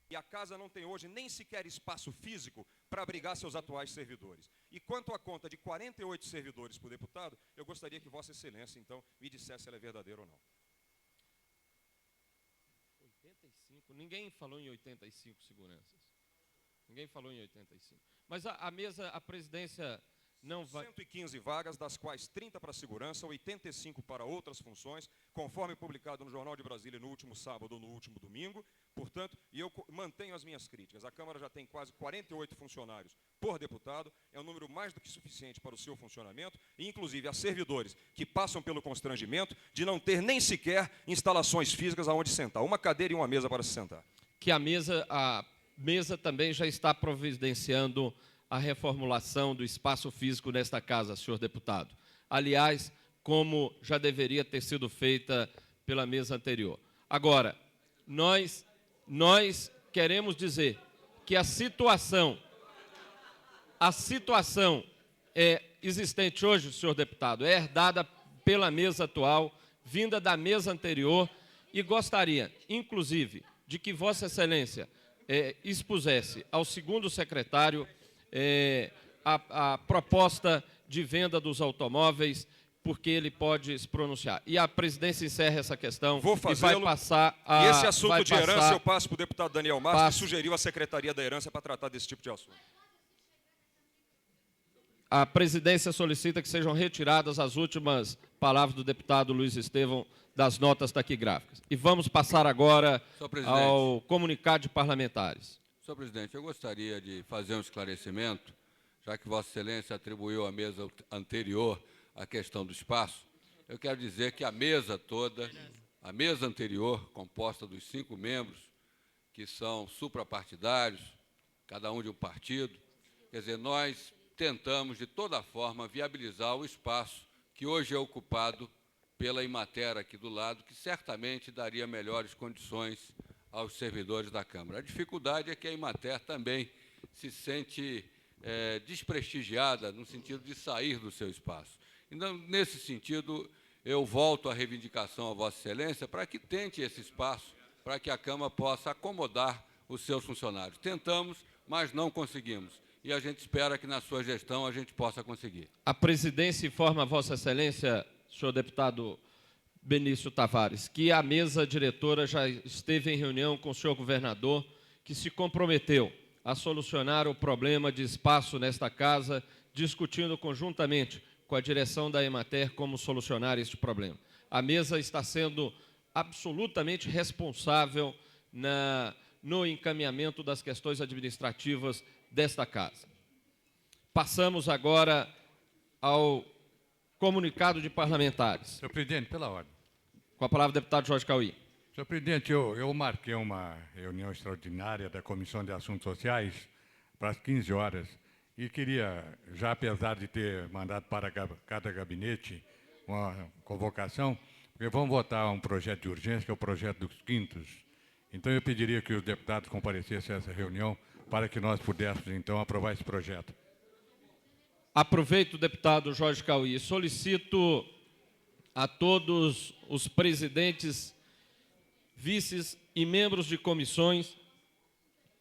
E a Casa não tem hoje nem sequer espaço físico para abrigar seus atuais servidores. E quanto à conta de 48 servidores por deputado, eu gostaria que Vossa Excelência, então, me dissesse se ela é verdadeira ou não. 85? Ninguém falou em 85 seguranças. Ninguém falou em 85. Mas a mesa, a presidência não vai... 115 vagas, das quais 30 para segurança, 85 para outras funções, conforme publicado no Jornal de Brasília no último sábado ou no último domingo. Portanto, e eu mantenho as minhas críticas. A Câmara já tem quase 48 funcionários por deputado, é um número mais do que suficiente para o seu funcionamento, e inclusive há servidores que passam pelo constrangimento de não ter nem sequer instalações físicas aonde sentar, uma cadeira e uma mesa para se sentar. Que a mesa também já está providenciando a reformulação do espaço físico nesta casa, senhor deputado. Aliás, como já deveria ter sido feita pela mesa anterior. Agora, nós queremos dizer que a situação existente hoje, senhor deputado, é herdada pela mesa atual, vinda da mesa anterior, e gostaria, inclusive, de que Vossa Excelência expusesse ao segundo secretário a proposta de venda dos automóveis, porque ele pode se pronunciar. E a presidência encerra essa questão. Vou fazê-lo. E vai passar a... E esse assunto de herança eu passo para o deputado Daniel Márcio, que sugeriu a Secretaria da Herança para tratar desse tipo de assunto. A presidência solicita que sejam retiradas as últimas palavras do deputado Luiz Estevão das notas taquigráficas. E vamos passar agora ao comunicado de parlamentares. Senhor presidente, eu gostaria de fazer um esclarecimento, já que Vossa Excelência atribuiu à mesa anterior a questão do espaço. Eu quero dizer que a mesa toda, a mesa anterior, composta dos 5 membros, que são suprapartidários, cada um de um partido, quer dizer, nós tentamos, de toda forma, viabilizar o espaço que hoje é ocupado pela Imater aqui do lado, que certamente daria melhores condições aos servidores da Câmara. A dificuldade é que a Imater também se sente desprestigiada no sentido de sair do seu espaço. Então, nesse sentido, eu volto à reivindicação a Vossa Excelência para que tente esse espaço, para que a Câmara possa acomodar os seus funcionários. Tentamos, mas não conseguimos. E a gente espera que, na sua gestão, a gente possa conseguir. A presidência informa a Vossa Excelência, senhor deputado Benício Tavares, que a mesa diretora já esteve em reunião com o senhor governador, que se comprometeu a solucionar o problema de espaço nesta casa, discutindo conjuntamente com a direção da Emater como solucionar este problema. A mesa está sendo absolutamente responsável no encaminhamento das questões administrativas desta casa. Passamos agora ao comunicado de parlamentares. Senhor presidente, pela ordem. Com a palavra o deputado Jorge Cauí. Senhor presidente, eu marquei uma reunião extraordinária da Comissão de Assuntos Sociais para as 15 horas e queria, já apesar de ter mandado para cada gabinete uma convocação, porque vamos votar um projeto de urgência, que é o projeto dos quintos. Então, eu pediria que os deputados comparecessem a essa reunião para que nós pudéssemos, então, aprovar esse projeto. Aproveito, deputado Jorge Cauí, e solicito a todos os presidentes, vices e membros de comissões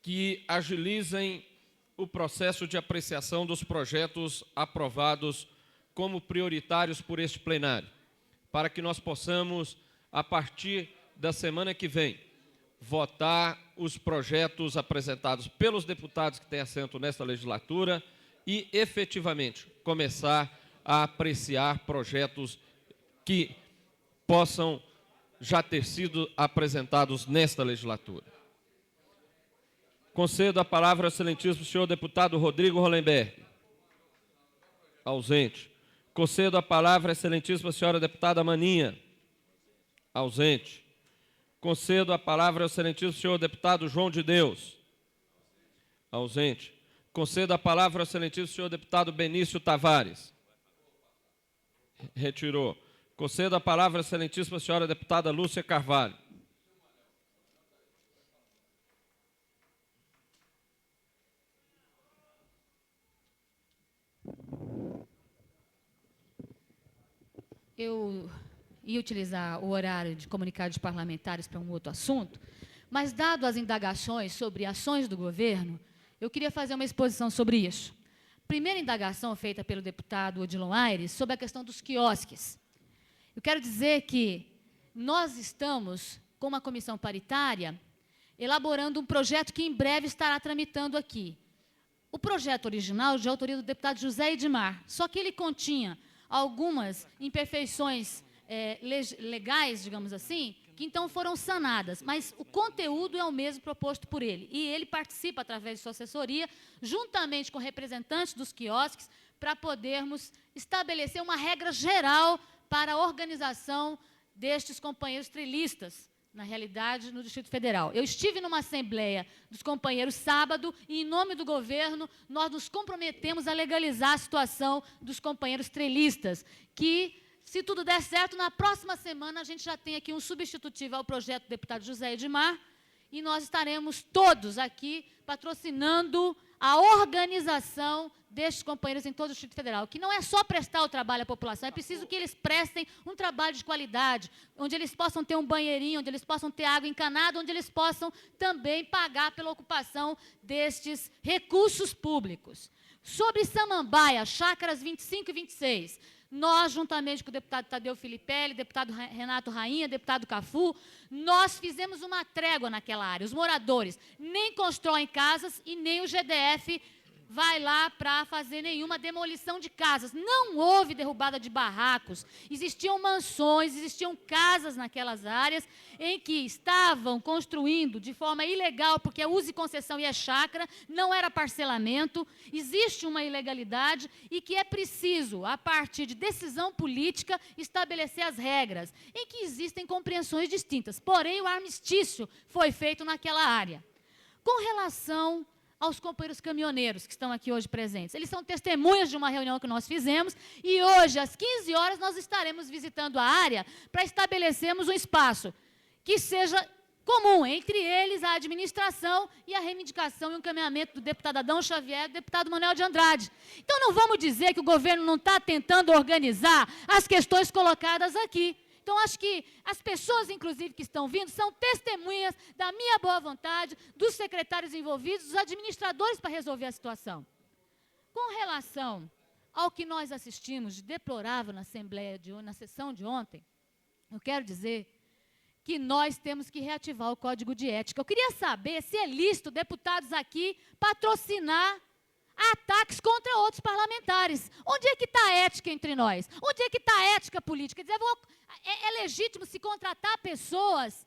que agilizem o processo de apreciação dos projetos aprovados como prioritários por este plenário, para que nós possamos, a partir da semana que vem, votar os projetos apresentados pelos deputados que têm assento nesta legislatura e, efetivamente, começar a apreciar projetos que possam já ter sido apresentados nesta legislatura. Concedo a palavra ao excelentíssimo senhor deputado Rodrigo Hollenberg. Ausente. Concedo a palavra à excelentíssima senhora deputada Maninha. Ausente. Concedo a palavra ao excelentíssimo senhor deputado João de Deus. Ausente. Concedo a palavra ao excelentíssimo senhor deputado Benício Tavares. Retirou. Concedo a palavra à excelentíssima senhora deputada Lúcia Carvalho. Eu ia utilizar o horário de comunicados parlamentares para um outro assunto, Mas, dado as indagações sobre ações do governo, eu queria fazer uma exposição sobre isso. Primeira indagação feita pelo deputado Odilon Aires sobre a questão dos quiosques. Eu quero dizer que nós estamos, com uma comissão paritária, elaborando um projeto que em breve estará tramitando aqui. O projeto original, de autoria do deputado José Edmar, só que ele continha algumas imperfeições legais, digamos assim, que então foram sanadas, mas o conteúdo é o mesmo proposto por ele. E ele participa, através de sua assessoria, juntamente com representantes dos quiosques, para podermos estabelecer uma regra geral para a organização destes companheiros trilhistas, na realidade, no Distrito Federal. Eu estive numa assembleia dos companheiros sábado e, em nome do governo, nós nos comprometemos a legalizar a situação dos companheiros trilhistas, que, se tudo der certo, na próxima semana a gente já tem aqui um substitutivo ao projeto do deputado José Edmar, e nós estaremos todos aqui patrocinando a organização destes companheiros em todo o Distrito Federal, que não é só prestar o trabalho à população, é preciso que eles prestem um trabalho de qualidade, onde eles possam ter um banheirinho, onde eles possam ter água encanada, onde eles possam também pagar pela ocupação destes recursos públicos. Sobre Samambaia, chácaras 25 e 26, nós, juntamente com o deputado Tadeu Filipelli, deputado Renato Rainha, deputado Cafu, nós fizemos uma trégua naquela área. Os moradores nem constroem casas e nem o GDF vai lá para fazer nenhuma demolição de casas. Não houve derrubada de barracos. Existiam mansões, existiam casas naquelas áreas em que estavam construindo de forma ilegal, porque é uso e concessão e é chácara, não era parcelamento. Existe uma ilegalidade e que é preciso, a partir de decisão política, estabelecer as regras, em que existem compreensões distintas. Porém, o armistício foi feito naquela área. Com relação aos companheiros caminhoneiros que estão aqui hoje presentes. Eles são testemunhas de uma reunião que nós fizemos e hoje, às 15 horas, nós estaremos visitando a área para estabelecermos um espaço que seja comum entre eles, a administração e a reivindicação e o encaminhamento do deputado Adão Xavier e do deputado Manuel de Andrade. Então, não vamos dizer que o governo não está tentando organizar as questões colocadas aqui. Então, acho que as pessoas, inclusive, que estão vindo, são testemunhas da minha boa vontade, dos secretários envolvidos, dos administradores para resolver a situação. Com relação ao que nós assistimos de deplorável na Assembleia, na sessão de ontem, eu quero dizer que nós temos que reativar o Código de Ética. Eu queria saber se é lícito deputados aqui patrocinar ataques contra outros parlamentares. Onde é que está a ética entre nós? Onde é que está a ética política? Quer dizer, é legítimo se contratar pessoas,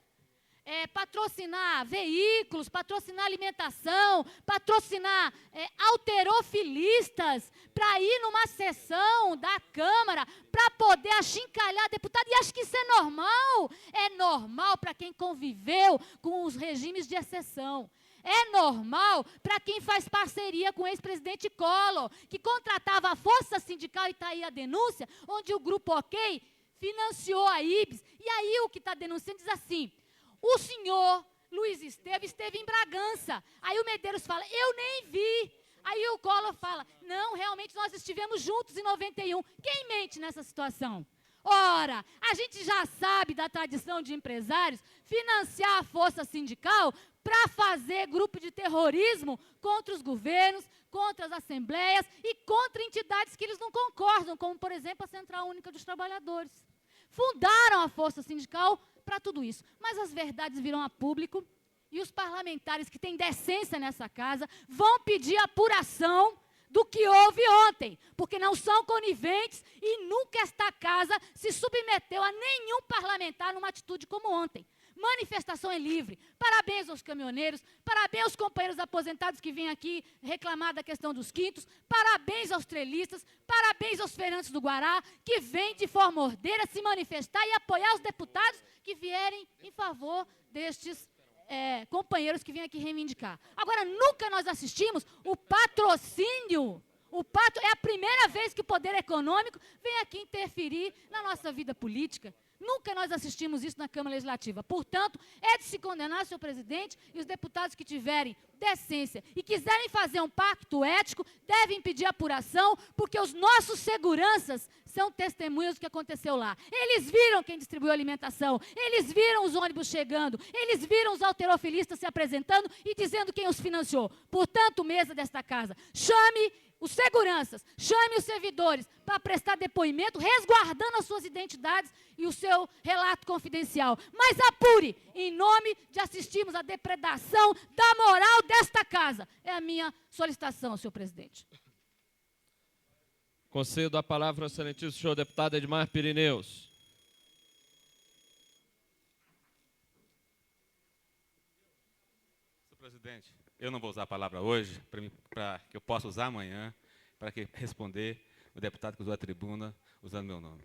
patrocinar veículos, patrocinar alimentação, patrocinar alterofilistas para ir numa sessão da Câmara para poder achincalhar deputado. E acho que isso é normal. É normal para quem conviveu com os regimes de exceção. É normal para quem faz parceria com o ex-presidente Collor, que contratava a força sindical, e está aí a denúncia, onde o Grupo OK financiou a IBS. E aí o que está denunciando diz assim: o senhor Luiz Esteves esteve em Bragança. Aí o Medeiros fala: eu nem vi. Aí o Collor fala: não, realmente nós estivemos juntos em 91. Quem mente nessa situação? Ora, a gente já sabe da tradição de empresários financiar a força sindical para fazer grupo de terrorismo contra os governos, contra as assembleias e contra entidades que eles não concordam, como, por exemplo, a Central Única dos Trabalhadores. Fundaram a força sindical para tudo isso. Mas as verdades virão a público e os parlamentares que têm decência nessa casa vão pedir apuração do que houve ontem, porque não são coniventes e nunca esta casa se submeteu a nenhum parlamentar numa atitude como ontem. Manifestação é livre. Parabéns aos caminhoneiros, parabéns aos companheiros aposentados que vêm aqui reclamar da questão dos quintos, parabéns aos trelistas, parabéns aos feirantes do Guará, que vêm de forma ordeira se manifestar e apoiar os deputados que vierem em favor destes companheiros que vêm aqui reivindicar. Agora, nunca nós assistimos o patrocínio. É a primeira vez que o poder econômico vem aqui interferir na nossa vida política. Nunca nós assistimos isso na Câmara Legislativa. Portanto, é de se condenar, senhor presidente, e os deputados que tiverem decência e quiserem fazer um pacto ético, devem pedir apuração, porque os nossos seguranças são testemunhas do que aconteceu lá. Eles viram quem distribuiu alimentação, eles viram os ônibus chegando, eles viram os halterofilistas se apresentando e dizendo quem os financiou. Portanto, mesa desta casa, chame os seguranças, chame os servidores para prestar depoimento, resguardando as suas identidades e o seu relato confidencial. Mas apure, em nome de assistirmos à depredação da moral desta casa. É a minha solicitação, senhor presidente. Concedo a palavra ao excelentíssimo senhor deputado Edmar Pirineus. Senhor presidente, eu não vou usar a palavra hoje, para que eu possa usar amanhã, para responder o deputado que usou a tribuna usando meu nome.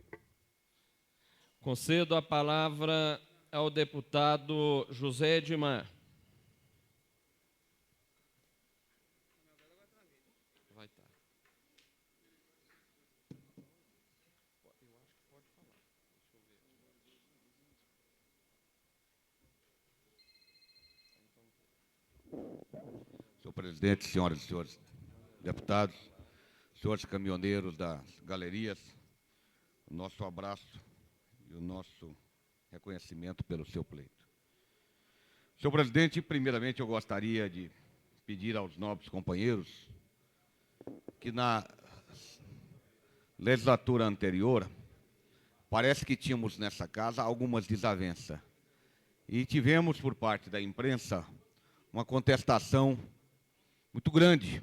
Concedo a palavra ao deputado José Edmar. Vai estar. Senhor presidente, senhoras e senhores deputados, senhores caminhoneiros das galerias, o nosso abraço e o nosso reconhecimento pelo seu pleito. Senhor presidente, primeiramente eu gostaria de pedir aos nobres companheiros que na legislatura anterior parece que tínhamos nessa casa algumas desavenças e tivemos por parte da imprensa uma contestação muito grande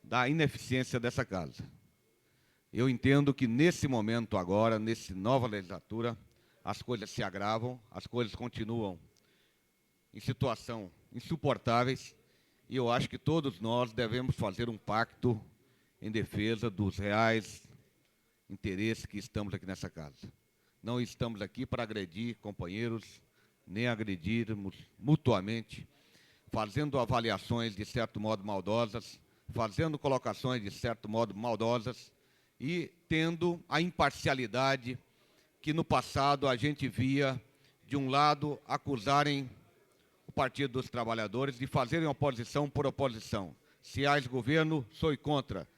da ineficiência dessa casa. Eu entendo que nesse momento agora, nessa nova legislatura, as coisas se agravam, as coisas continuam em situação insuportáveis, e eu acho que todos nós devemos fazer um pacto em defesa dos reais interesses que estamos aqui nessa casa. Não estamos aqui para agredir companheiros, nem agredirmos mutuamente, fazendo avaliações de certo modo maldosas, fazendo colocações de certo modo maldosas e tendo a imparcialidade que no passado a gente via, de um lado, acusarem o Partido dos Trabalhadores de fazerem oposição por oposição. Se há governo, sou contra.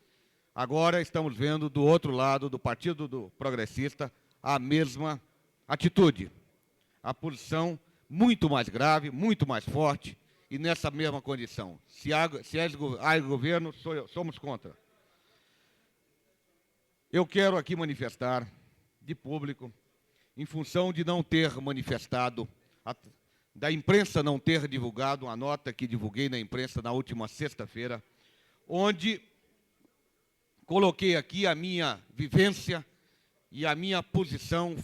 Agora estamos vendo do outro lado, do Partido do Progressista, a mesma atitude. A posição muito mais grave, muito mais forte, e nessa mesma condição. Se há governo, somos contra. Eu quero aqui manifestar, de público, em função de não ter manifestado, da imprensa não ter divulgado uma nota que divulguei na imprensa na última sexta-feira, onde coloquei aqui a minha vivência e a minha posição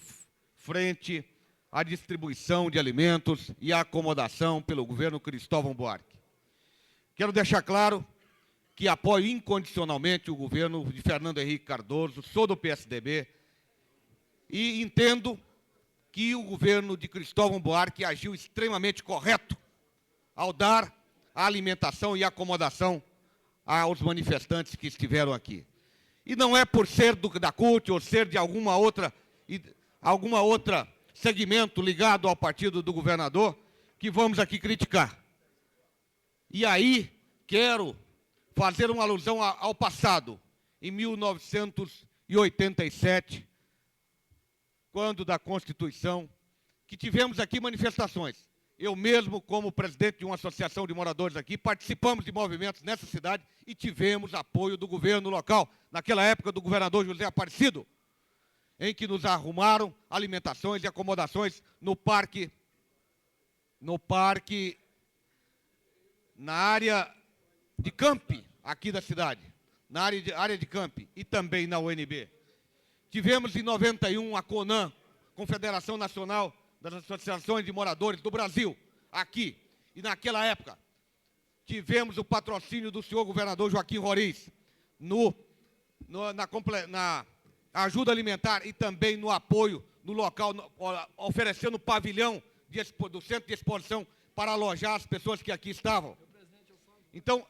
frente à distribuição de alimentos e à acomodação pelo governo Cristóvão Buarque. Quero deixar claro que apoio incondicionalmente o governo de Fernando Henrique Cardoso, sou do PSDB, e entendo que o governo de Cristóvão Buarque agiu extremamente correto ao dar a alimentação e acomodação aos manifestantes que estiveram aqui. E não é por ser da CUT ou ser de alguma outra segmento ligado ao partido do governador que vamos aqui criticar. E aí quero fazer uma alusão ao passado. Em 1987, quando da Constituição, que tivemos aqui manifestações. Eu mesmo, como presidente de uma associação de moradores aqui, participamos de movimentos nessa cidade e tivemos apoio do governo local, naquela época do governador José Aparecido, em que nos arrumaram alimentações e acomodações na área de camp aqui da cidade, na área de camp e também na UNB. Tivemos em 91 a CONAN, Confederação Nacional das Associações de Moradores do Brasil, aqui. E naquela época tivemos o patrocínio do senhor governador Joaquim Roriz na ajuda alimentar e também no apoio no local, oferecendo pavilhão do centro de exposição para alojar as pessoas que aqui estavam. Então,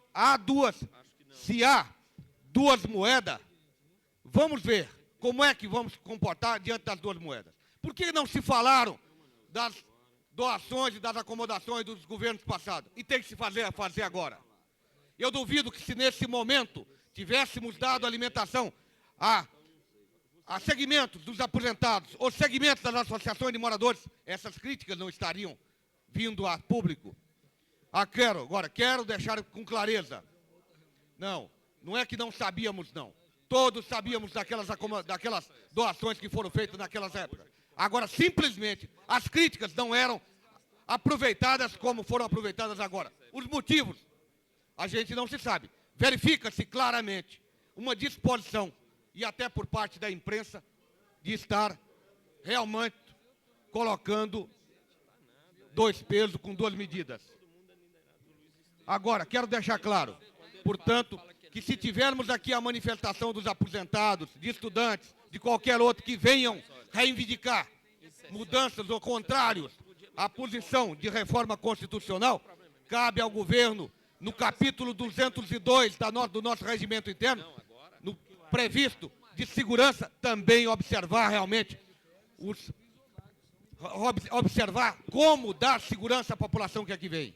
se há duas moedas, vamos ver como é que vamos comportar diante das duas moedas. Por que não se falaram das doações e das acomodações dos governos passados? E tem que se fazer agora. Eu duvido que se nesse momento tivéssemos dado alimentação a segmentos dos aposentados ou segmentos das associações de moradores, essas críticas não estariam vindo a público. Quero deixar com clareza. Não é que não sabíamos, não. Todos sabíamos daquelas doações que foram feitas naquelas épocas. Agora, simplesmente, as críticas não eram aproveitadas como foram aproveitadas agora. Os motivos, a gente não se sabe. Verifica-se claramente uma disposição, e até por parte da imprensa, de estar realmente colocando dois pesos com duas medidas. Agora, quero deixar claro, portanto, que se tivermos aqui a manifestação dos aposentados, de estudantes, de qualquer outro que venham reivindicar mudanças ou contrários à posição de reforma constitucional, cabe ao governo, no capítulo 202 do nosso regimento interno, no previsto de segurança, também observar realmente observar como dar segurança à população que aqui vem.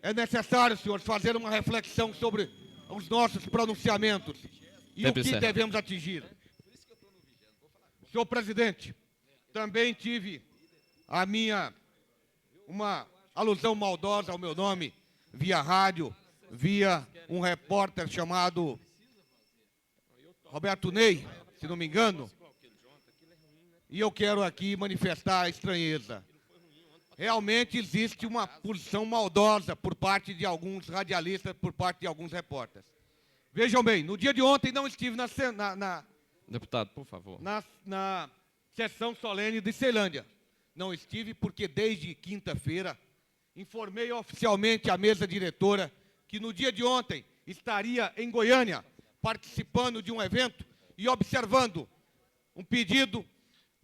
É necessário, senhores, fazer uma reflexão sobre os nossos pronunciamentos e o que devemos atingir. Senhor presidente, também tive uma alusão maldosa ao meu nome, via rádio, via um repórter chamado Roberto Ney, se não me engano, e eu quero aqui manifestar a estranheza. Realmente existe uma posição maldosa por parte de alguns radialistas, por parte de alguns repórteres. Vejam bem, no dia de ontem não estive Deputado, por favor. na sessão solene de Ceilândia. Não estive porque desde quinta-feira informei oficialmente à mesa diretora que no dia de ontem estaria em Goiânia, participando de um evento e observando um pedido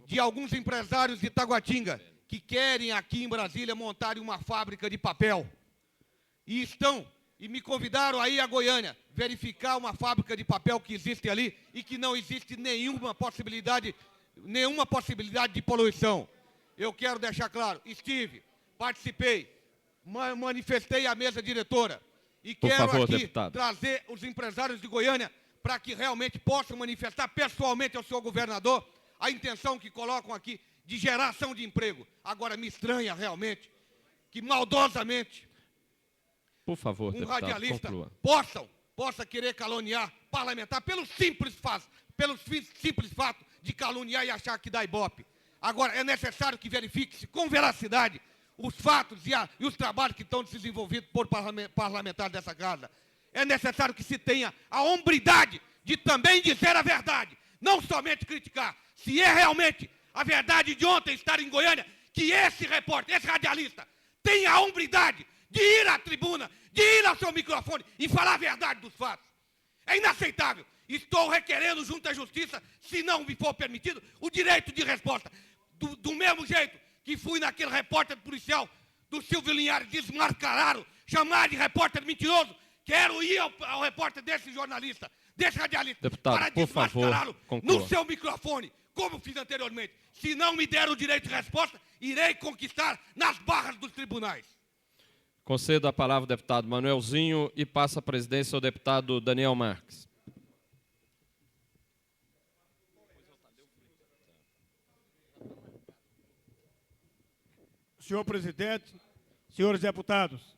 de alguns empresários de Taguatinga que querem aqui em Brasília montarem uma fábrica de papel. E me convidaram aí a Goiânia, verificar uma fábrica de papel que existe ali e que não existe nenhuma possibilidade de poluição. Eu quero deixar claro, participei, manifestei à mesa diretora e quero aqui trazer os empresários de Goiânia para que realmente possam manifestar pessoalmente ao senhor governador a intenção que colocam aqui de geração de emprego. Agora, me estranha realmente que maldosamente por favor, deputado, radialista conclua. possa querer caluniar parlamentar pelo simples fato de caluniar e achar que dá ibope. Agora, é necessário que verifique-se com veracidade os fatos e os trabalhos que estão desenvolvidos por parlamentares dessa casa. É necessário que se tenha a hombridade de também dizer a verdade, não somente criticar. Se é realmente a verdade de ontem estar em Goiânia, que esse repórter, esse radialista, tenha a hombridade de ir à tribuna, de ir ao seu microfone e falar a verdade dos fatos. É inaceitável. Estou requerendo junto à Justiça, se não me for permitido, o direito de resposta. Do mesmo jeito que fui naquele repórter policial do Silvio Linhares, desmascararam, chamar de repórter mentiroso, quero ir ao repórter desse jornalista, desse radialista, deputado, para desmascará-lo no seu microfone, como fiz anteriormente. Se não me der o direito de resposta, irei conquistar nas barras dos tribunais. Concedo a palavra ao deputado Manuelzinho e passa a presidência ao deputado Daniel Marques. Senhor presidente, senhores deputados,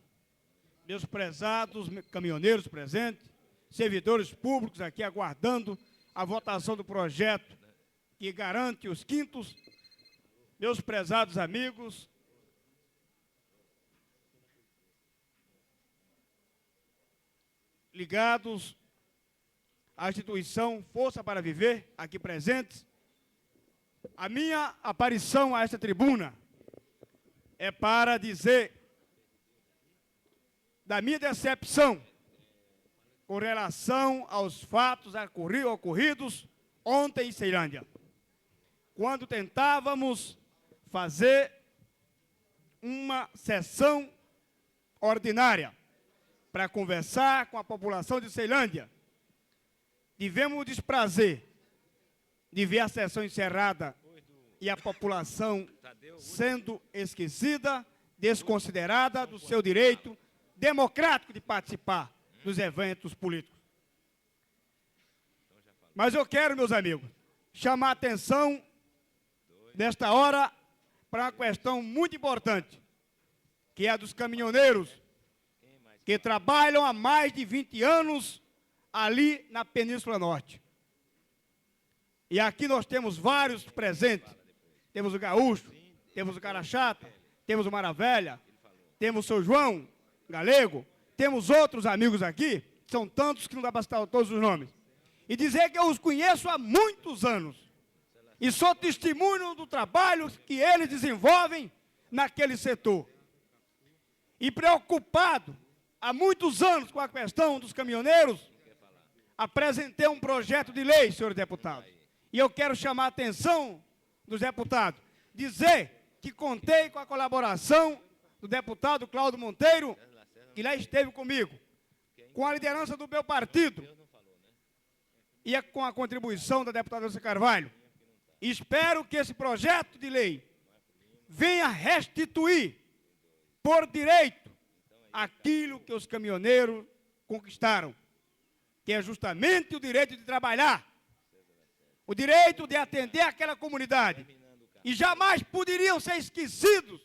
meus prezados caminhoneiros presentes, servidores públicos aqui aguardando a votação do projeto que garante os quintos, meus prezados amigos, ligados à instituição Força para Viver, aqui presentes, a minha aparição a esta tribuna é para dizer da minha decepção com relação aos fatos ocorridos ontem em Ceilândia, quando tentávamos fazer uma sessão ordinária para conversar com a população de Ceilândia. Tivemos o desprazer de ver a sessão encerrada e a população sendo esquecida, desconsiderada do seu direito democrático de participar dos eventos políticos. Mas eu quero, meus amigos, chamar a atenção nesta hora para uma questão muito importante, que é a dos caminhoneiros que trabalham há mais de 20 anos ali na Península Norte. E aqui nós temos vários presentes. Temos o Gaúcho, temos o Cara Chata, temos o Maravelha, temos o São João Galego, temos outros amigos aqui, são tantos que não dá para citar todos os nomes. E dizer que eu os conheço há muitos anos. E sou testemunho do trabalho que eles desenvolvem naquele setor. E preocupado há muitos anos com a questão dos caminhoneiros, apresentei um projeto de lei, senhores deputados. E eu quero chamar a atenção dos deputados, dizer que contei com a colaboração do deputado Cláudio Monteiro, que lá esteve comigo, com a liderança do meu partido e com a contribuição da deputada Elsa Carvalho. Espero que esse projeto de lei venha restituir por direito aquilo que os caminhoneiros conquistaram, que é justamente o direito de trabalhar, o direito de atender aquela comunidade. E jamais poderiam ser esquecidos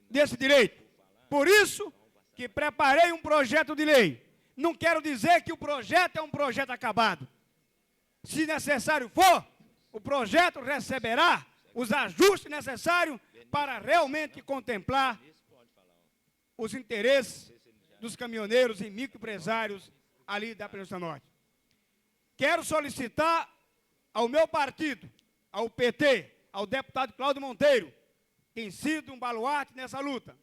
desse direito. Por isso que preparei um projeto de lei. Não quero dizer que o projeto é um projeto acabado. Se necessário for, o projeto receberá os ajustes necessários para realmente contemplar os interesses dos caminhoneiros e microempresários ali da Península Norte. Quero solicitar ao meu partido, ao PT, ao deputado Cláudio Monteiro, que tem sido um baluarte nessa luta,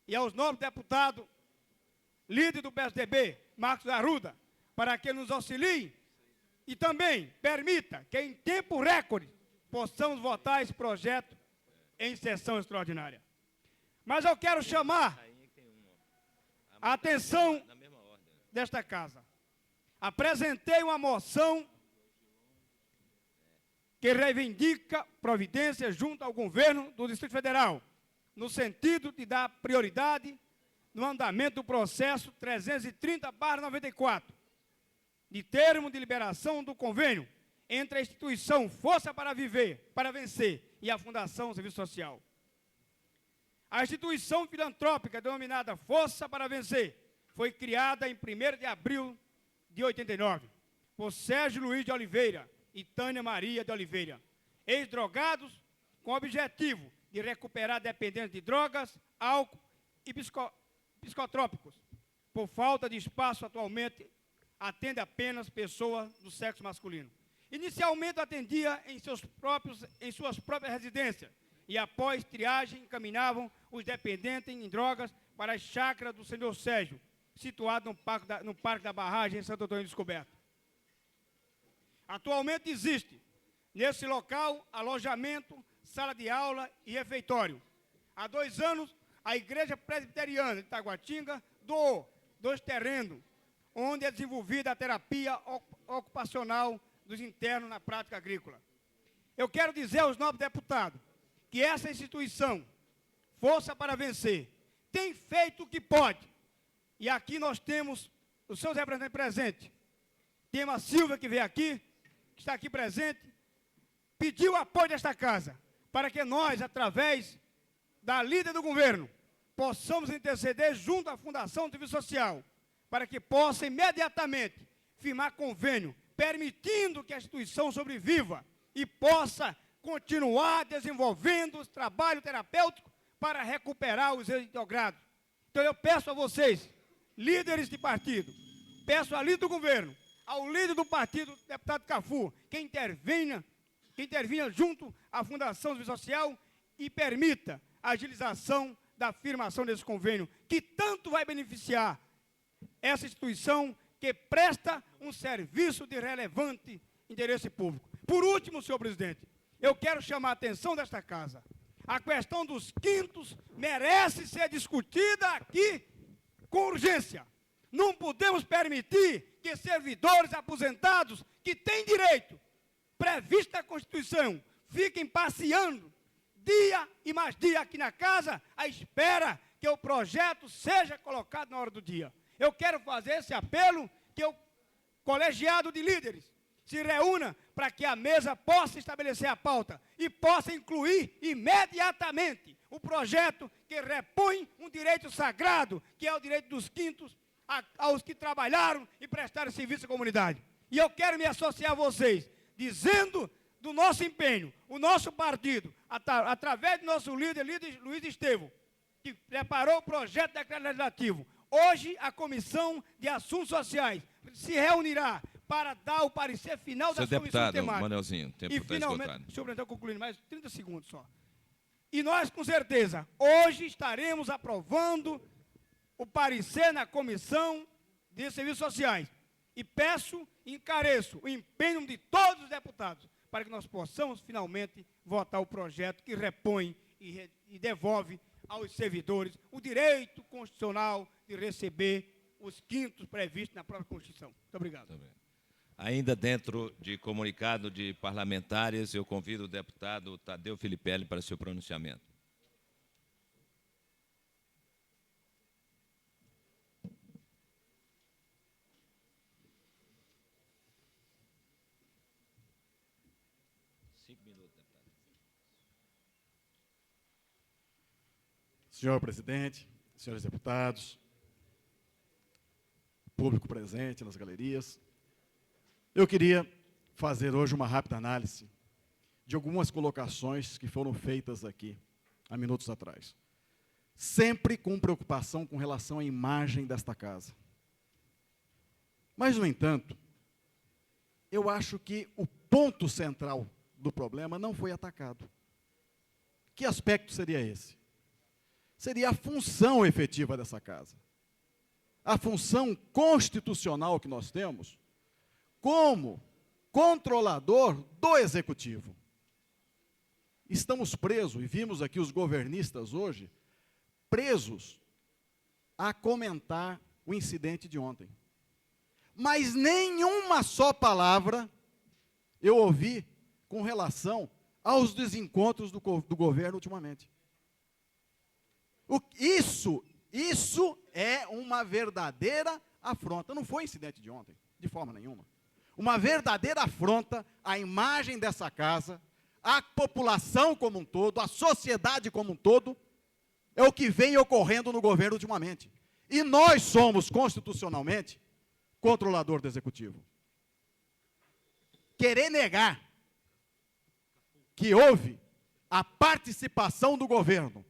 e aos novos deputados, líder do PSDB, Marcos Arruda, para que nos auxiliem e também permita que em tempo recorde possamos votar esse projeto em sessão extraordinária. Mas eu quero chamar a atenção desta casa. Apresentei uma moção que reivindica providências junto ao governo do Distrito Federal, no sentido de dar prioridade no andamento do processo 330/94, de termo de liberação do convênio entre a instituição Força para Vencer e a Fundação Serviço Social. A instituição filantrópica denominada Força para Vencer foi criada em 1º de abril de 89, por Sérgio Luiz de Oliveira e Tânia Maria de Oliveira, ex-drogados, com o objetivo de recuperar dependentes de drogas, álcool e psicotrópicos. Por falta de espaço, atualmente, atende apenas pessoas do sexo masculino. Inicialmente atendia em suas próprias residências e, após triagem, encaminhavam os dependentes em drogas para a chácara do senhor Sérgio, situado no Parque da Barragem, em Santo Antônio Descoberto. Atualmente existe, nesse local, alojamento, sala de aula e refeitório. Há 2 anos, a Igreja Presbiteriana de Taguatinga doou 2 terrenos, onde é desenvolvida a terapia ocupacional dos internos na prática agrícola. Eu quero dizer aos novos deputados que essa instituição, Força para Vencer, tem feito o que pode. E aqui nós temos os seus representantes presentes. Temos a Silvia, que veio aqui, que está aqui presente, pediu o apoio desta casa, para que nós, através da líder do governo, possamos interceder junto à Fundação do Serviço Social, para que possa imediatamente firmar convênio, permitindo que a instituição sobreviva e possa continuar desenvolvendo o trabalho terapêutico para recuperar os reintegrados. Então eu peço a vocês, líderes de partido, peço à líder do governo, ao líder do partido, deputado Cafu, que intervenha junto à Fundação do Serviço Social e permita a agilização da firmação desse convênio, que tanto vai beneficiar essa instituição que presta um serviço de relevante interesse público. Por último, senhor presidente, eu quero chamar a atenção desta casa. A questão dos quintos merece ser discutida aqui com urgência. Não podemos permitir que servidores aposentados que têm direito previsto na Constituição, fiquem passeando dia e mais dia aqui na casa, à espera que o projeto seja colocado na hora do dia. Eu quero fazer esse apelo, que o colegiado de líderes se reúna para que a mesa possa estabelecer a pauta e possa incluir imediatamente o projeto que repõe um direito sagrado, que é o direito dos quintos, aos que trabalharam e prestaram serviço à comunidade. E eu quero me associar a vocês, dizendo do nosso empenho, o nosso partido, através do nosso líder Luiz Estevão, que preparou o projeto de decreto legislativo. Hoje, a Comissão de Assuntos Sociais se reunirá para dar o parecer final das comissões temáticas. Manelzinho, tempo E, está finalmente, esgotado. senhor presidente, concluindo, mais 30 segundos só. E nós, com certeza, hoje estaremos aprovando o parecer na Comissão de Serviços Sociais. E peço e encareço o empenho de todos os deputados para que nós possamos, finalmente, votar o projeto que repõe e devolve aos servidores o direito constitucional de receber os quintos previstos na própria Constituição. Muito obrigado. Ainda dentro de comunicado de parlamentares, eu convido o deputado Tadeu Filipelli para seu pronunciamento. Senhor presidente, senhores deputados, público presente nas galerias, eu queria fazer hoje uma rápida análise de algumas colocações que foram feitas aqui há minutos atrás. Sempre com preocupação com relação à imagem desta casa. Mas, no entanto, eu acho que o ponto central do problema não foi atacado. Que aspecto seria esse? Seria a função efetiva dessa casa. A função constitucional que nós temos como controlador do Executivo. Estamos presos, e vimos aqui os governistas hoje, presos a comentar o incidente de ontem. Mas nenhuma só palavra eu ouvi com relação aos desencontros do governo ultimamente. Isso é uma verdadeira afronta. Não foi incidente de ontem, de forma nenhuma. Uma verdadeira afronta à imagem dessa casa, à população como um todo, à sociedade como um todo, é o que vem ocorrendo no governo ultimamente. E nós somos, constitucionalmente, controlador do Executivo. Querer negar que houve a participação do governo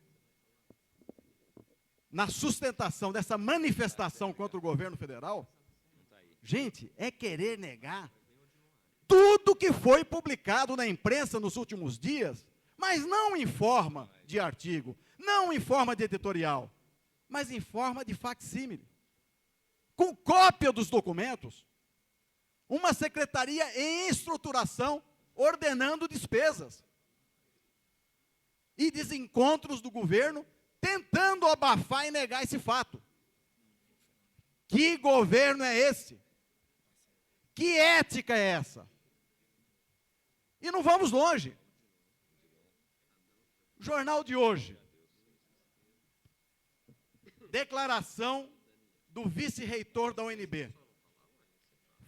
na sustentação dessa manifestação contra o governo federal, gente, é querer negar tudo que foi publicado na imprensa nos últimos dias, mas não em forma de artigo, não em forma de editorial, mas em forma de facsímile, com cópia dos documentos, uma secretaria em estruturação ordenando despesas e desencontros do governo tentando abafar e negar esse fato. Que governo é esse? Que ética é essa? E não vamos longe. Jornal de hoje. Declaração do vice-reitor da UNB.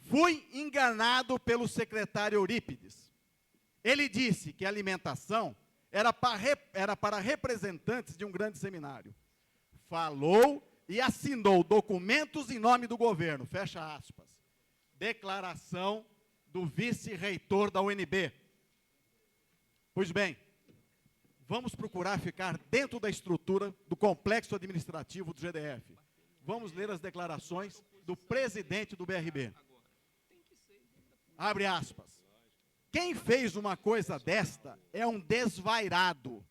Fui enganado pelo secretário Eurípides. Ele disse que a alimentação era para representantes de um grande seminário. Falou e assinou documentos em nome do governo, fecha aspas. Declaração do vice-reitor da UNB. Pois bem, vamos procurar ficar dentro da estrutura do complexo administrativo do GDF. Vamos ler as declarações do presidente do BRB. Abre aspas. Quem fez uma coisa desta é um desvairado.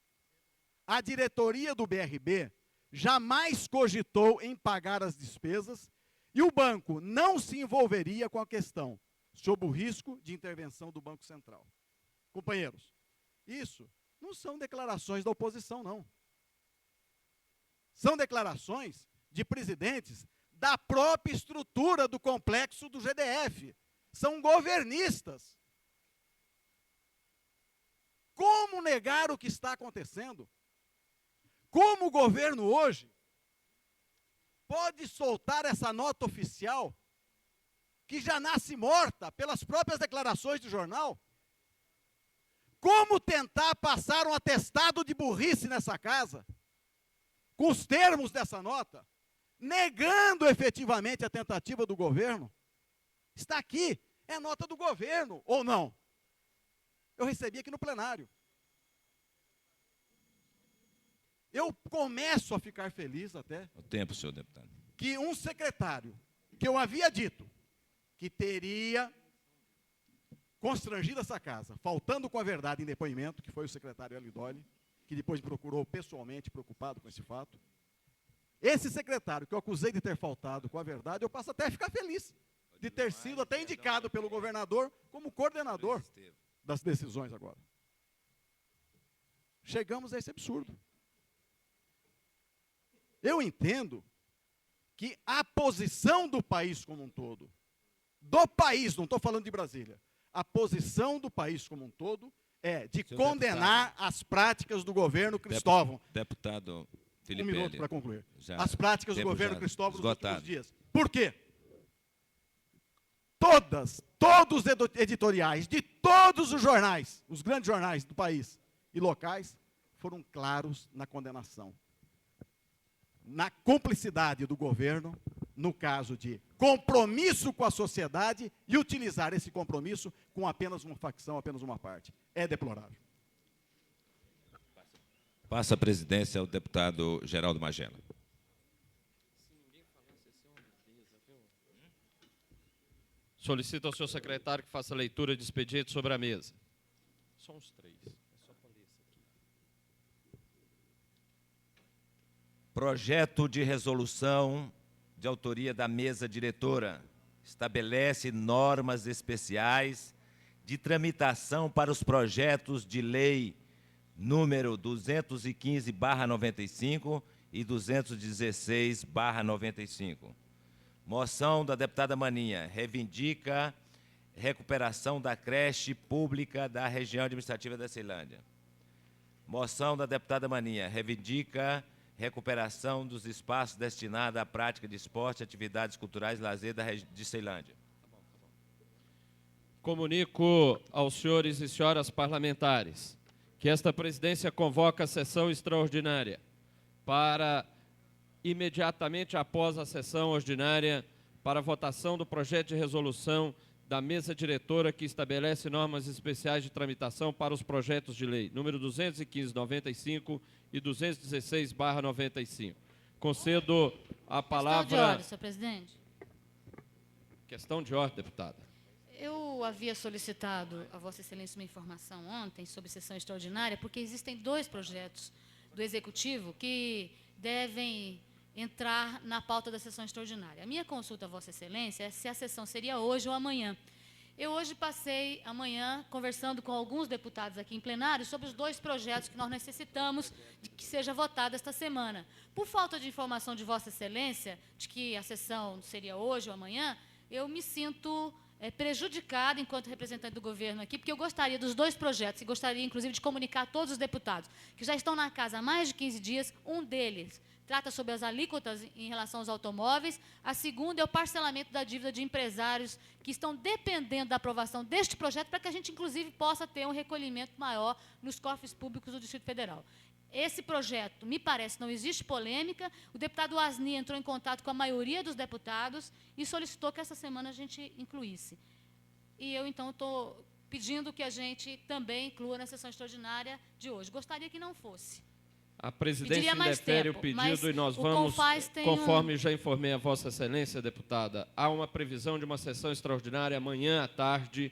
A diretoria do BRB jamais cogitou em pagar as despesas e o banco não se envolveria com a questão, sob o risco de intervenção do Banco Central. Companheiros, isso não são declarações da oposição, não. São declarações de presidentes da própria estrutura do complexo do GDF. São governistas. Como negar o que está acontecendo? Como o governo hoje pode soltar essa nota oficial que já nasce morta pelas próprias declarações do jornal? Como tentar passar um atestado de burrice nessa casa, com os termos dessa nota, negando efetivamente a tentativa do governo? Está aqui, é nota do governo, ou não? Eu recebi aqui no plenário. Eu começo a ficar feliz até. O tempo, senhor deputado. Que um secretário, que eu havia dito, que teria constrangido essa casa, faltando com a verdade em depoimento, que foi o secretário Elidoli, que depois me procurou pessoalmente, preocupado com esse fato. Esse secretário que eu acusei de ter faltado com a verdade, eu passo até a ficar feliz de ter sido até indicado pelo governador como coordenador das decisões agora. Chegamos a esse absurdo. Eu entendo que a posição do país como um todo, do país, não estou falando de Brasília, a posição do país como um todo é de condenar as práticas do governo Cristóvão. Deputado Felipe. Um minuto para concluir. As práticas do governo Cristóvão nos últimos dias. Por quê? Todos os editoriais de todos os jornais, os grandes jornais do país e locais, foram claros na condenação. Na cumplicidade do governo, no caso de compromisso com a sociedade e utilizar esse compromisso com apenas uma facção, apenas uma parte. É deplorável. Passa a presidência ao deputado Geraldo Magela. Solicito ao senhor secretário que faça a leitura de expediente sobre a mesa. Só uns 3. É só para ler isso aqui. Projeto de resolução de autoria da mesa diretora estabelece normas especiais de tramitação para os projetos de lei número 215/95 e 216/95. Moção da deputada Maninha reivindica recuperação da creche pública da região administrativa da Ceilândia. Moção da deputada Maninha reivindica recuperação dos espaços destinados à prática de esporte, atividades culturais e lazer de Ceilândia. Comunico aos senhores e senhoras parlamentares que esta presidência convoca a sessão extraordinária para, imediatamente após a sessão ordinária, para a votação do projeto de resolução da mesa diretora que estabelece normas especiais de tramitação para os projetos de lei, número 215/95 e 216/95. Concedo a palavra... Questão de ordem, senhor presidente. Questão de ordem, deputada. Eu havia solicitado a Vossa Excelência uma informação ontem sobre sessão extraordinária, porque existem 2 projetos do Executivo que devem entrar na pauta da sessão extraordinária. A minha consulta a Vossa Excelência é se a sessão seria hoje ou amanhã. Eu hoje passei a manhã conversando com alguns deputados aqui em plenário sobre os 2 projetos que nós necessitamos de que seja votado esta semana. Por falta de informação de Vossa Excelência, de que a sessão seria hoje ou amanhã, eu me sinto prejudicada enquanto representante do governo aqui, porque eu gostaria dos 2 projetos, e gostaria, inclusive, de comunicar a todos os deputados que já estão na casa há mais de 15 dias. Um deles trata sobre as alíquotas em relação aos automóveis. A segunda é o parcelamento da dívida de empresários que estão dependendo da aprovação deste projeto para que a gente, inclusive, possa ter um recolhimento maior nos cofres públicos do Distrito Federal. Esse projeto, me parece, não existe polêmica. O deputado Asni entrou em contato com a maioria dos deputados e solicitou que essa semana a gente incluísse. E eu, então, estou pedindo que a gente também inclua na sessão extraordinária de hoje. Gostaria que não fosse. A presidência indefere o pedido e nós vamos, conforme já informei a Vossa Excelência, deputada, há uma previsão de uma sessão extraordinária amanhã à tarde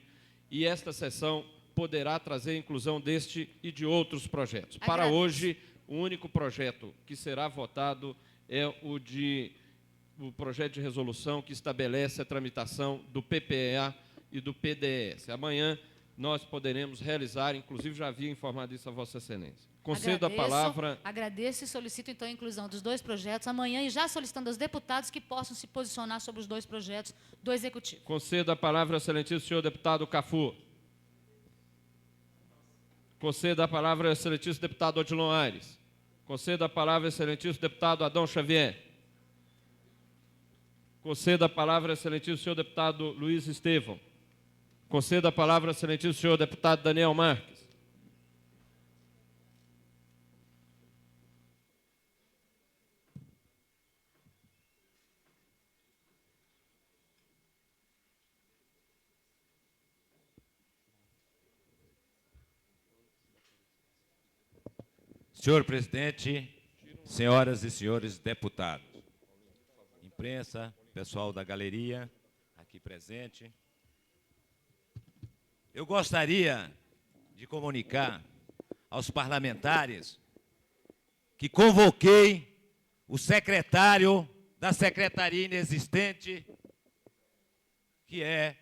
e esta sessão poderá trazer a inclusão deste e de outros projetos. Para hoje, o único projeto que será votado é o projeto de resolução que estabelece a tramitação do PPA e do PDS. Amanhã nós poderemos realizar, inclusive já havia informado isso a Vossa Excelência. Concedo a palavra... Agradeço e solicito, então, a inclusão dos 2 projetos amanhã e já solicitando aos deputados que possam se posicionar sobre os 2 projetos do Executivo. Concedo a palavra ao excelentíssimo senhor deputado Cafu. Conceda a palavra ao excelentíssimo deputado Odilon Aires. Conceda a palavra ao excelentíssimo deputado Adão Xavier. Conceda a palavra ao excelentíssimo senhor deputado Luiz Estevão. Conceda a palavra ao excelentíssimo senhor deputado Daniel Marques. Senhor presidente, senhoras e senhores deputados, imprensa, pessoal da galeria aqui presente, eu gostaria de comunicar aos parlamentares que convoquei o secretário da secretaria inexistente, que é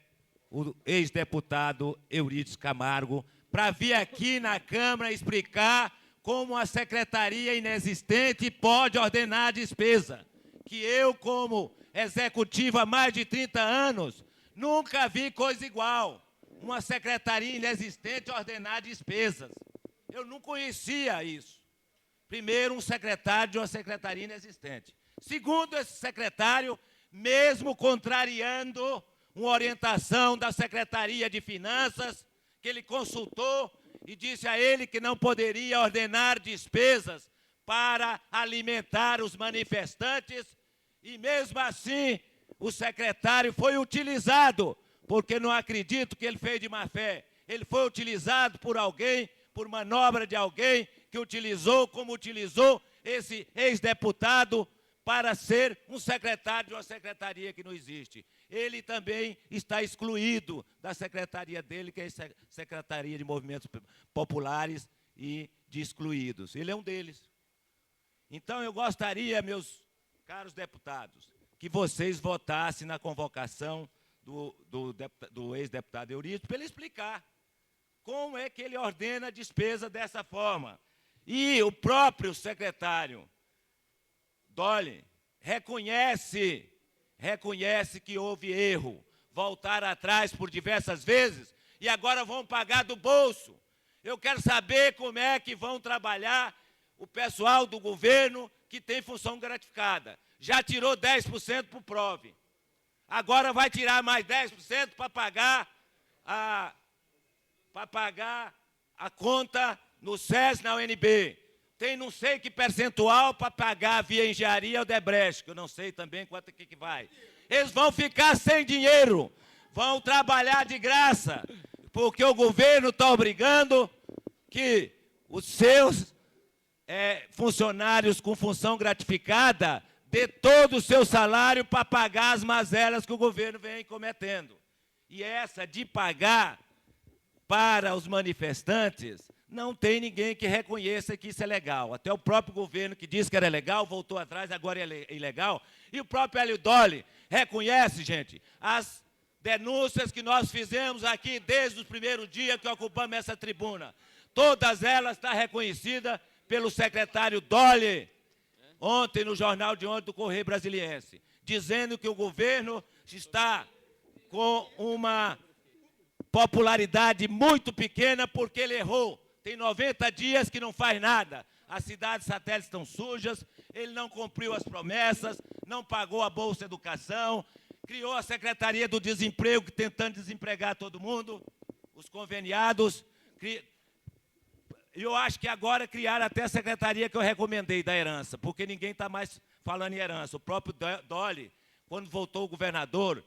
o ex-deputado Eurídice Camargo, para vir aqui na Câmara explicar como a secretaria inexistente pode ordenar a despesa, que eu, como executivo há mais de 30 anos, nunca vi coisa igual. Uma secretaria inexistente ordenar despesas. Eu não conhecia isso. Primeiro, um secretário de uma secretaria inexistente. Segundo, esse secretário, mesmo contrariando uma orientação da Secretaria de Finanças, que ele consultou e disse a ele que não poderia ordenar despesas para alimentar os manifestantes, e mesmo assim o secretário foi utilizado, porque não acredito que ele fez de má fé. Ele foi utilizado por alguém, por manobra de alguém, que utilizou como utilizou esse ex-deputado para ser um secretário de uma secretaria que não existe. Ele também está excluído da secretaria dele, que é a Secretaria de Movimentos Populares e de Excluídos. Ele é um deles. Então, eu gostaria, meus caros deputados, que vocês votassem na convocação do ex-deputado Eurídice para ele explicar como é que ele ordena a despesa dessa forma. E o próprio secretário Dolly reconhece que houve erro, voltaram atrás por diversas vezes e agora vão pagar do bolso. Eu quero saber como é que vão trabalhar o pessoal do governo que tem função gratificada. Já tirou 10% para o PROV. Agora vai tirar mais 10% para pagar a conta no SES, na UNB. Tem não sei que percentual para pagar via engenharia Odebrecht, que eu não sei também quanto que vai. Eles vão ficar sem dinheiro, vão trabalhar de graça, porque o governo está obrigando que os seus funcionários com função gratificada dê todo o seu salário para pagar as mazelas que o governo vem cometendo. E essa de pagar para os manifestantes, não tem ninguém que reconheça que isso é legal. Até o próprio governo que disse que era legal, voltou atrás, agora é ilegal. E o próprio Hélio Dolly reconhece, gente, as denúncias que nós fizemos aqui desde o primeiro dia que ocupamos essa tribuna. Todas elas estão reconhecidas pelo secretário Dolly, ontem no jornal de ontem do Correio Brasiliense, dizendo que o governo está com uma popularidade muito pequena porque ele errou. Tem 90 dias que não faz nada. As cidades satélites estão sujas, ele não cumpriu as promessas, não pagou a Bolsa Educação, criou a Secretaria do Desemprego, tentando desempregar todo mundo, os conveniados. Eu acho que agora criaram até a secretaria que eu recomendei da herança, porque ninguém está mais falando em herança. O próprio Dolly, quando voltou o governador,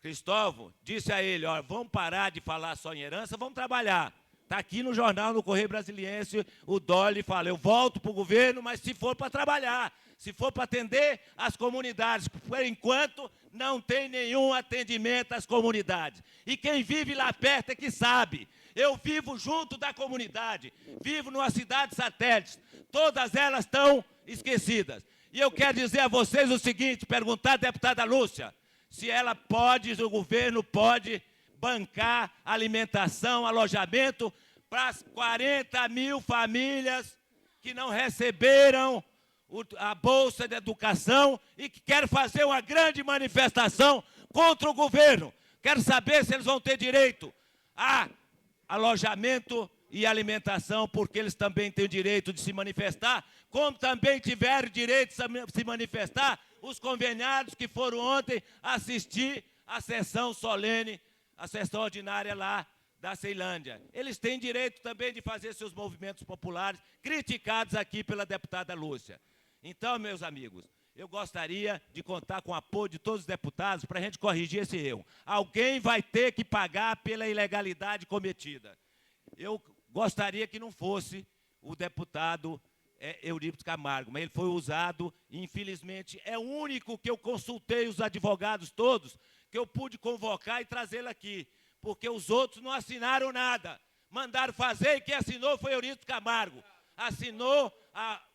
Cristóvão, disse a ele, ó, vamos parar de falar só em herança, vamos trabalhar. Está aqui no jornal, no Correio Brasiliense, o Dolly fala, eu volto para o governo, mas se for para trabalhar, se for para atender as comunidades. Por enquanto, não tem nenhum atendimento às comunidades. E quem vive lá perto é que sabe. Eu vivo junto da comunidade, vivo numa cidade satélite, todas elas estão esquecidas. E eu quero dizer a vocês o seguinte, perguntar à deputada Lúcia, se ela pode, o governo pode bancar alimentação, alojamento para as 40 mil famílias que não receberam a Bolsa de Educação e que querem fazer uma grande manifestação contra o governo. Quero saber se eles vão ter direito a alojamento e alimentação, porque eles também têm o direito de se manifestar, como também tiveram direito de se manifestar os conveniados que foram ontem assistir à sessão solene, a sessão ordinária lá da Ceilândia. Eles têm direito também de fazer seus movimentos populares, criticados aqui pela deputada Lúcia. Então, meus amigos, eu gostaria de contar com o apoio de todos os deputados para a gente corrigir esse erro. Alguém vai ter que pagar pela ilegalidade cometida. Eu gostaria que não fosse o deputado Eurípides Camargo, mas ele foi usado e, infelizmente, é o único que eu consultei os advogados todos, que eu pude convocar e trazê-lo aqui, porque os outros não assinaram nada. Mandaram fazer e quem assinou foi Eurípides Camargo. Assinou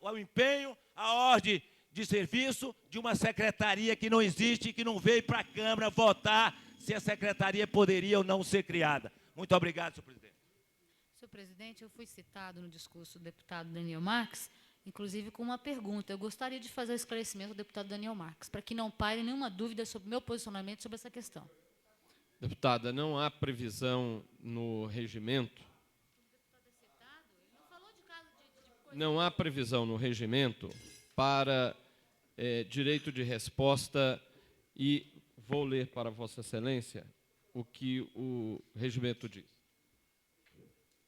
o empenho, a ordem de serviço de uma secretaria que não existe, que não veio para a Câmara votar se a secretaria poderia ou não ser criada. Muito obrigado, senhor presidente. Senhor presidente, eu fui citado no discurso do deputado Daniel Marques, inclusive com uma pergunta. Eu gostaria de fazer o esclarecimento do deputado Daniel Marques, para que não paire nenhuma dúvida sobre o meu posicionamento sobre essa questão. Deputada, não há previsão no regimento. Não há previsão no regimento para direito de resposta e vou ler para Vossa Excelência o que o regimento diz.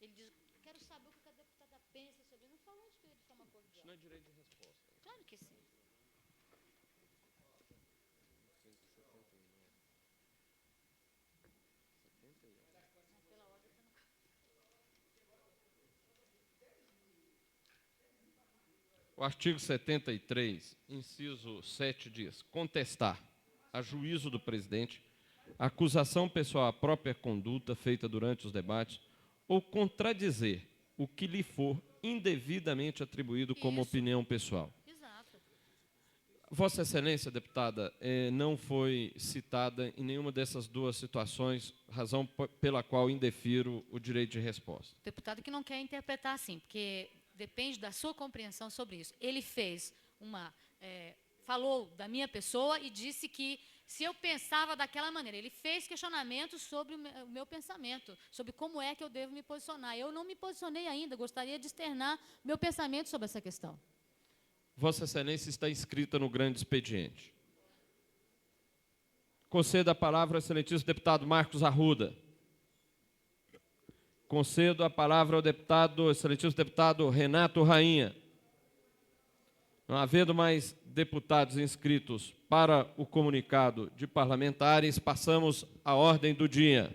Ele diz, quero saber o que a deputada pensa sobre... Não falou de forma cordial. Não é direito de resposta. Claro que sim. O artigo 73, inciso 7, diz: contestar, a juízo do presidente, a acusação pessoal à própria conduta feita durante os debates ou contradizer o que lhe for indevidamente atribuído como opinião pessoal. Exato. Vossa Excelência, deputada, não foi citada em nenhuma dessas duas situações, razão pela qual indefiro o direito de resposta. O deputado que não quer interpretar assim, porque depende da sua compreensão sobre isso. Ele fez falou da minha pessoa e disse que se eu pensava daquela maneira, ele fez questionamentos sobre o meu pensamento, sobre como é que eu devo me posicionar. Eu não me posicionei ainda, gostaria de externar meu pensamento sobre essa questão. Vossa Excelência está inscrita no grande expediente. Concedo a palavra ao excelentíssimo deputado Marcos Arruda. Concedo a palavra ao excelentíssimo deputado Renato Rainha. Não havendo mais deputados inscritos para o comunicado de parlamentares, passamos à ordem do dia.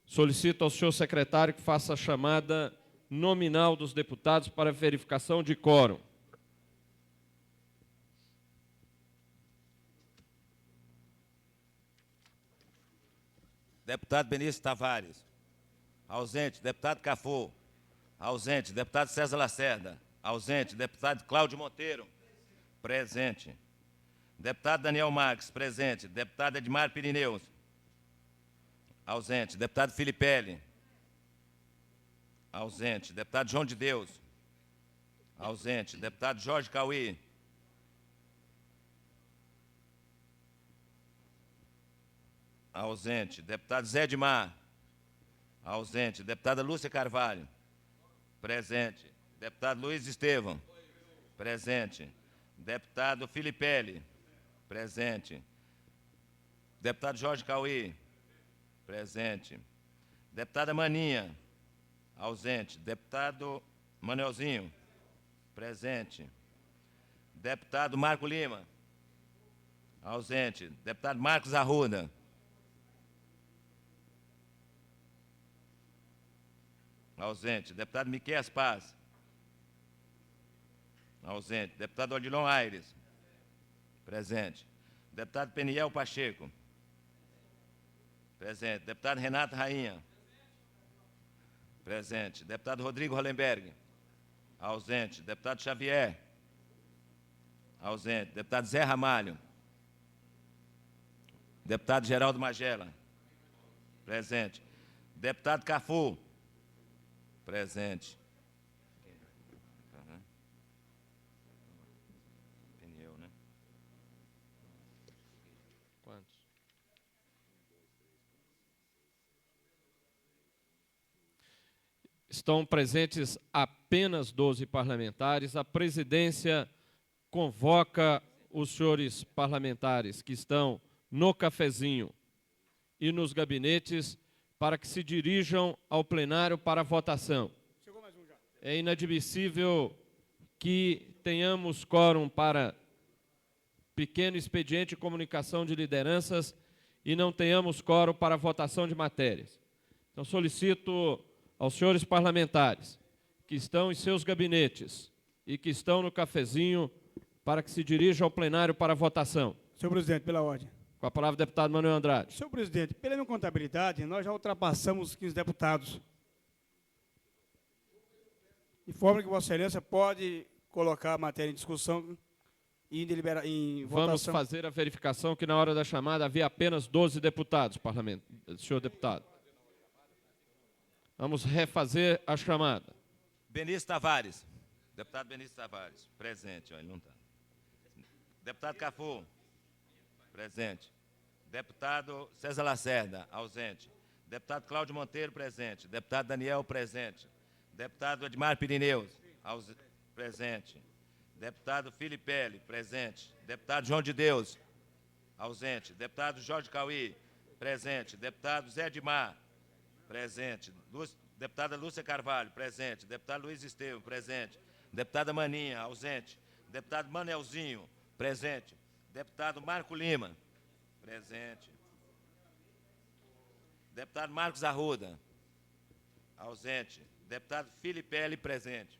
Solicito ao senhor secretário que faça a chamada nominal dos deputados para verificação de quórum. Deputado Benício Tavares. Ausente. Deputado Cafu. Ausente. Deputado César Lacerda. Ausente. Deputado Cláudio Monteiro. Presente. Deputado Daniel Marques. Presente. Deputado Edmar Pirineus. Ausente. Deputado Filipelli. Ausente. Deputado João de Deus. Ausente. Deputado Jorge Cauí. Ausente. Deputado Zé Edmar. Ausente. Deputada Lúcia Carvalho. Presente. Deputado Luiz Estevão. Presente. Deputado Filipelli. Presente. Deputado Jorge Cauí. Presente. Deputada Maninha. Ausente. Deputado Manuelzinho. Presente. Deputado Marco Lima. Ausente. Deputado Marcos Arruda. Ausente. Deputado Miquel Paz. Ausente. Deputado Odilon Aires. Presente. Deputado Peniel Pacheco. Presente. Deputado Renato Rainha. Presente. Deputado Rodrigo Hollenberg. Ausente. Deputado Xavier. Ausente. Deputado Zé Ramalho. Deputado Geraldo Magela. Presente. Deputado Cafu. Presente. Pneu, né? Quantos? Estão presentes apenas 12 parlamentares. A presidência convoca os senhores parlamentares que estão no cafezinho e nos gabinetes para que se dirijam ao plenário para a votação. É inadmissível que tenhamos quórum para pequeno expediente de comunicação de lideranças e não tenhamos quórum para votação de matérias. Então, solicito aos senhores parlamentares que estão em seus gabinetes e que estão no cafezinho para que se dirijam ao plenário para a votação. Senhor presidente, pela ordem. Com a palavra, o deputado Manuel Andrade. Senhor presidente, pela minha contabilidade, nós já ultrapassamos os 15 deputados. De forma que Vossa Excelência pode colocar a matéria em discussão e em Vamos votação. fazer a verificação que na hora da chamada havia apenas 12 deputados, senhor deputado. Vamos refazer a chamada. Benício Tavares. Deputado Benício Tavares. Presente. Ó, ele não está. Deputado Cafu. Presente. Deputado César Lacerda. Ausente. Deputado Cláudio Monteiro. Presente. Deputado Daniel. Presente. Deputado Edmar Pirineus. Presente. Deputado Filipelli. Presente. Deputado João de Deus. Ausente. Deputado Jorge Cauí. Presente. Deputado Zé Edmar. Presente. Deputada Lúcia Carvalho, presente. Deputado Luiz Estevam, presente. Deputada Maninha, ausente. Deputado Manelzinho, presente. Deputado Marco Lima, presente. Deputado Marcos Arruda, ausente. Deputado Filipelli, presente.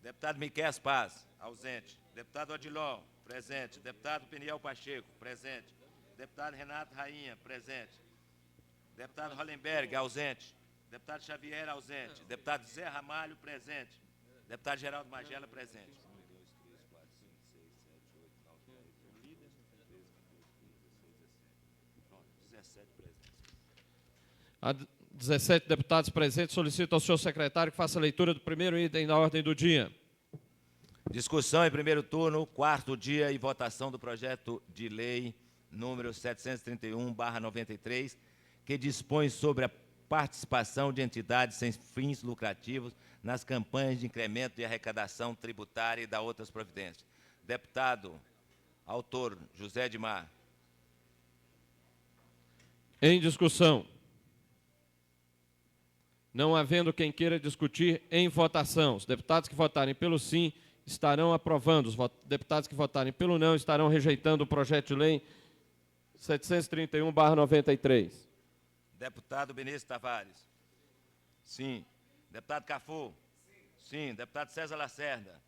Deputado Miquel Paz, ausente. Deputado Odilon, presente. Deputado Peniel Pacheco, presente. Deputado Renato Rainha, presente. Deputado Hollenberg, ausente. Deputado Xavier, ausente. Deputado Zé Ramalho, presente. Deputado Geraldo Magela, presente. 1, 2, 3, 4, 5, 6, 7, 8, 9, 10, 11, 12, 13, 14, 15, 16, 17 presentes. Há 17 deputados presentes. Solicito ao senhor secretário que faça a leitura do primeiro item da ordem do dia. Discussão em primeiro turno, quarto dia e votação do projeto de lei número 731/93, que dispõe sobre a participação de entidades sem fins lucrativos nas campanhas de incremento de arrecadação tributária e da outras providências. Deputado, autor, José Edmar. Em discussão. Não havendo quem queira discutir, em votação. Os deputados que votarem pelo sim estarão aprovando. Os deputados que votarem pelo não estarão rejeitando o projeto de lei 731/93. Deputado Benício Tavares. Sim. Deputado Cafu. Sim. Deputado César Lacerda.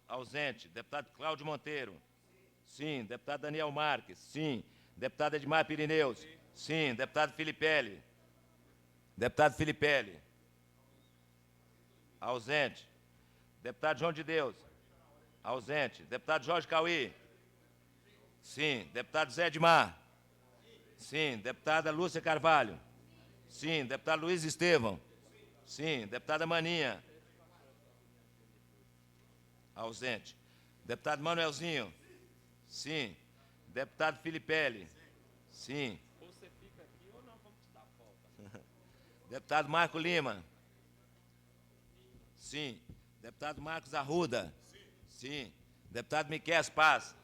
Ausente. Deputado Cláudio Monteiro. Sim. Deputado Daniel Marques. Sim. Deputado Edmar Pirineus. Sim. Deputado Filipelli. Deputado Filipelli. Ausente. Deputado João de Deus. Ausente. Deputado Jorge Cauí. Sim. Deputado Zé Edmar. Sim. Deputada Lúcia Carvalho. Sim. Deputado Luiz Estevam. Sim. Deputada Maninha. Ausente. Deputado Manuelzinho. Sim. Deputado Filipelli. Sim. Você fica aqui ou não vamos te dar volta? Deputado Marco Lima. Sim. Deputado Marcos Arruda. Sim. Deputado Miquel Paz.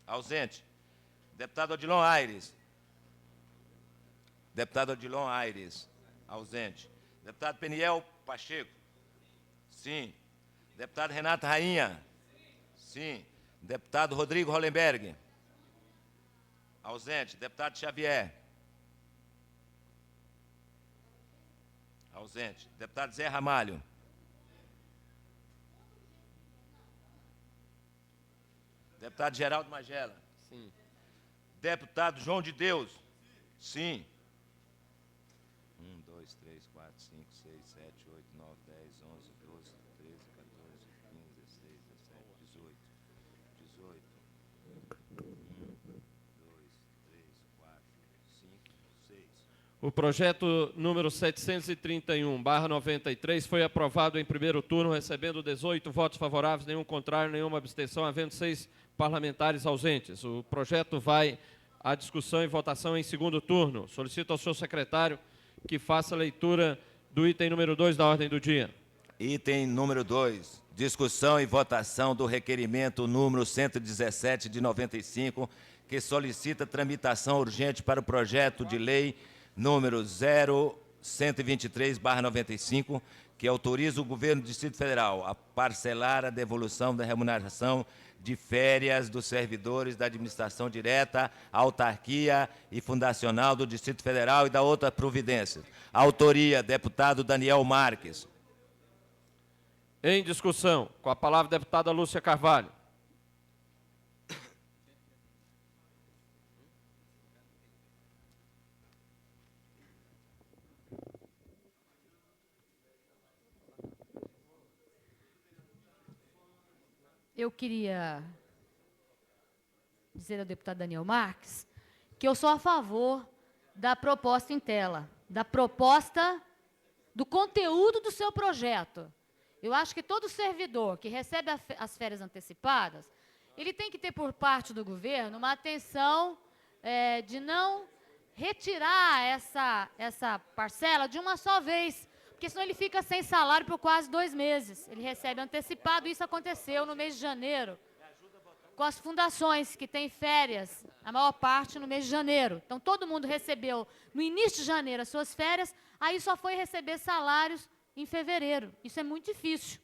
Ausente. Deputado Odilon Aires. Deputado Odilon Aires. Ausente. Deputado Peniel Pacheco. Sim. Deputado Renato Rainha. Sim. Deputado Rodrigo Hollenberg. Ausente. Deputado Xavier. Ausente. Deputado Zé Ramalho. Deputado Geraldo Magela. Sim. Deputado João de Deus. Sim. 1, 2, 3, 4, 5, 6, 7, 8, 9, 10, 11, 12, 13, 14, 15, 16, 17, 18. 18. 1, 2, 3, 4, 5, 6. O projeto número 731/93 foi aprovado em primeiro turno, recebendo 18 votos favoráveis, nenhum contrário, nenhuma abstenção, havendo 6 parlamentares ausentes. O projeto vai à discussão e votação em segundo turno. Solicito ao senhor secretário que faça a leitura do item número 2 da ordem do dia. Item número 2, discussão e votação do requerimento número 117 de 95, que solicita tramitação urgente para o projeto de lei número 0123/95, que autoriza o governo do Distrito Federal a parcelar a devolução da remuneração de férias dos servidores da administração direta, autarquia e fundacional do Distrito Federal e da outra providência. Autoria, deputado Daniel Marques. Em discussão, com a palavra a deputada Lúcia Carvalho. Eu queria dizer ao deputado Daniel Marques que eu sou a favor da proposta em tela, da proposta do conteúdo do seu projeto. Eu acho que todo servidor que recebe as férias antecipadas, ele tem que ter por parte do governo uma atenção de não retirar essa parcela de uma só vez, porque senão ele fica sem salário por quase 2 meses. Ele recebe antecipado, isso aconteceu no mês de janeiro, com as fundações que têm férias, a maior parte no mês de janeiro. Então, todo mundo recebeu no início de janeiro as suas férias, aí só foi receber salários em fevereiro. Isso é muito difícil.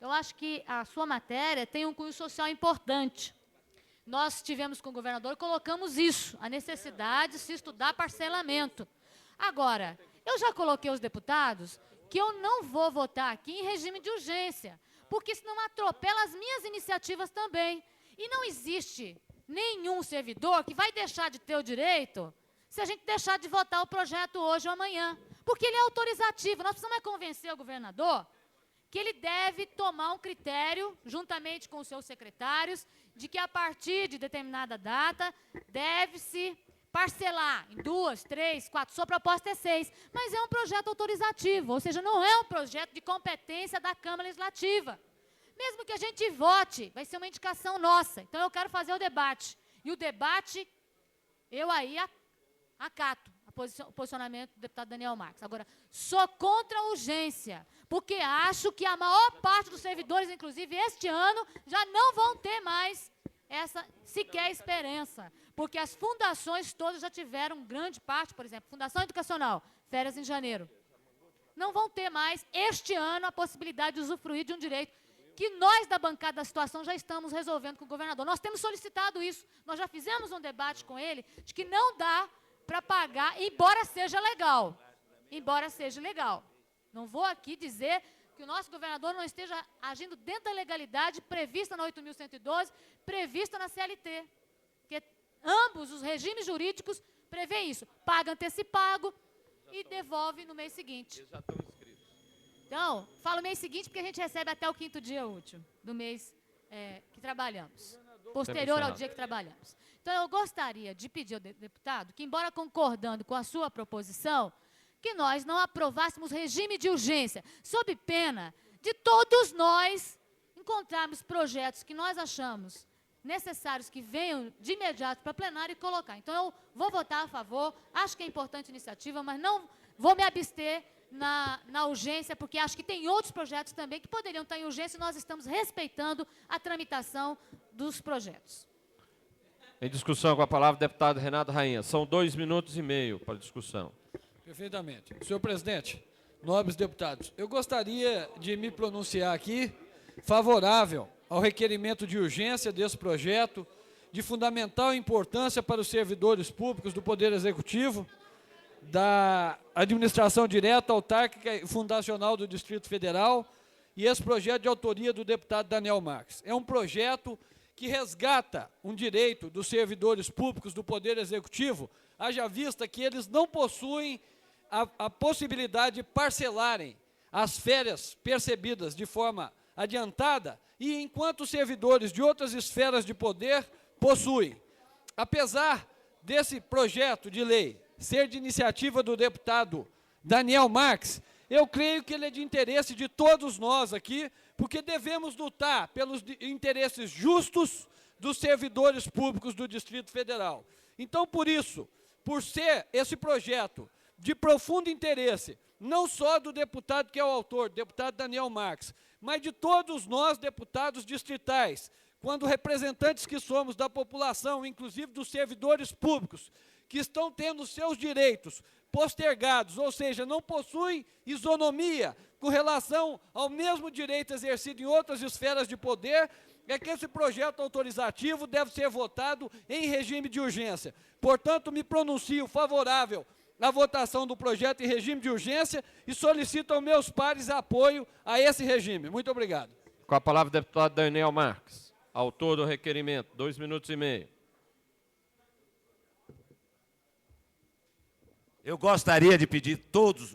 Eu acho que a sua matéria tem um cunho social importante. Nós tivemos com o governador e colocamos isso, a necessidade de se estudar parcelamento. Agora, eu já coloquei aos deputados que eu não vou votar aqui em regime de urgência, porque senão atropela as minhas iniciativas também. E não existe nenhum servidor que vai deixar de ter o direito se a gente deixar de votar o projeto hoje ou amanhã, porque ele é autorizativo. Nós precisamos convencer o governador que ele deve tomar um critério, juntamente com os seus secretários, de que a partir de determinada data deve-se parcelar em 2, 3, 4, sua proposta é 6, mas é um projeto autorizativo, ou seja, não é um projeto de competência da Câmara Legislativa. Mesmo que a gente vote, vai ser uma indicação nossa. Então, eu quero fazer o debate. E o debate, eu aí acato o posicionamento do deputado Daniel Marques. Agora, sou contra a urgência, porque acho que a maior parte dos servidores, inclusive este ano, já não vão ter mais essa sequer esperança, porque as fundações todas já tiveram grande parte, por exemplo, Fundação Educacional, férias em janeiro. Não vão ter mais, este ano, a possibilidade de usufruir de um direito que nós, da bancada da situação, já estamos resolvendo com o governador. Nós temos solicitado isso, nós já fizemos um debate com ele, de que não dá para pagar, embora seja legal. Embora seja legal. Não vou aqui dizer que o nosso governador não esteja agindo dentro da legalidade prevista na 8.112, prevista na CLT. Porque ambos os regimes jurídicos prevêem isso. Paga antecipado e devolve no mês seguinte. Eles já estão inscritos. Então, falo mês seguinte porque a gente recebe até o 5º dia útil do mês que trabalhamos. Posterior ao dia que trabalhamos. Então, eu gostaria de pedir ao deputado que, embora concordando com a sua proposição, que nós não aprovássemos regime de urgência, sob pena de todos nós encontrarmos projetos que nós achamos necessários que venham de imediato para plenário e colocar. Então, eu vou votar a favor, acho que é importante a iniciativa, mas não vou me abster na urgência, porque acho que tem outros projetos também que poderiam estar em urgência e nós estamos respeitando a tramitação dos projetos. Em discussão, com a palavra o deputado Renato Rainha. São 2 minutos e meio para a discussão. Perfeitamente. Senhor presidente, nobres deputados, eu gostaria de me pronunciar aqui favorável ao requerimento de urgência desse projeto, de fundamental importância para os servidores públicos do Poder Executivo, da administração direta, autárquica e fundacional do Distrito Federal, e esse projeto de autoria do deputado Daniel Marques. É um projeto que resgata um direito dos servidores públicos do Poder Executivo, haja vista que eles não possuem a possibilidade de parcelarem as férias percebidas de forma adiantada, e enquanto os servidores de outras esferas de poder possuem. Apesar desse projeto de lei ser de iniciativa do deputado Daniel Marques, eu creio que ele é de interesse de todos nós aqui, porque devemos lutar pelos interesses justos dos servidores públicos do Distrito Federal. Então, por isso, por ser esse projeto de profundo interesse, não só do deputado que é o autor, deputado Daniel Marques, mas de todos nós, deputados distritais, quando representantes que somos da população, inclusive dos servidores públicos, que estão tendo seus direitos postergados, ou seja, não possuem isonomia com relação ao mesmo direito exercido em outras esferas de poder, é que esse projeto autorizativo deve ser votado em regime de urgência. Portanto, me pronuncio favorável à votação do projeto em regime de urgência e solicito aos meus pares apoio a esse regime. Muito obrigado. Com a palavra o deputado Daniel Marques, autor do requerimento. 2 minutos e meio. Eu gostaria de pedir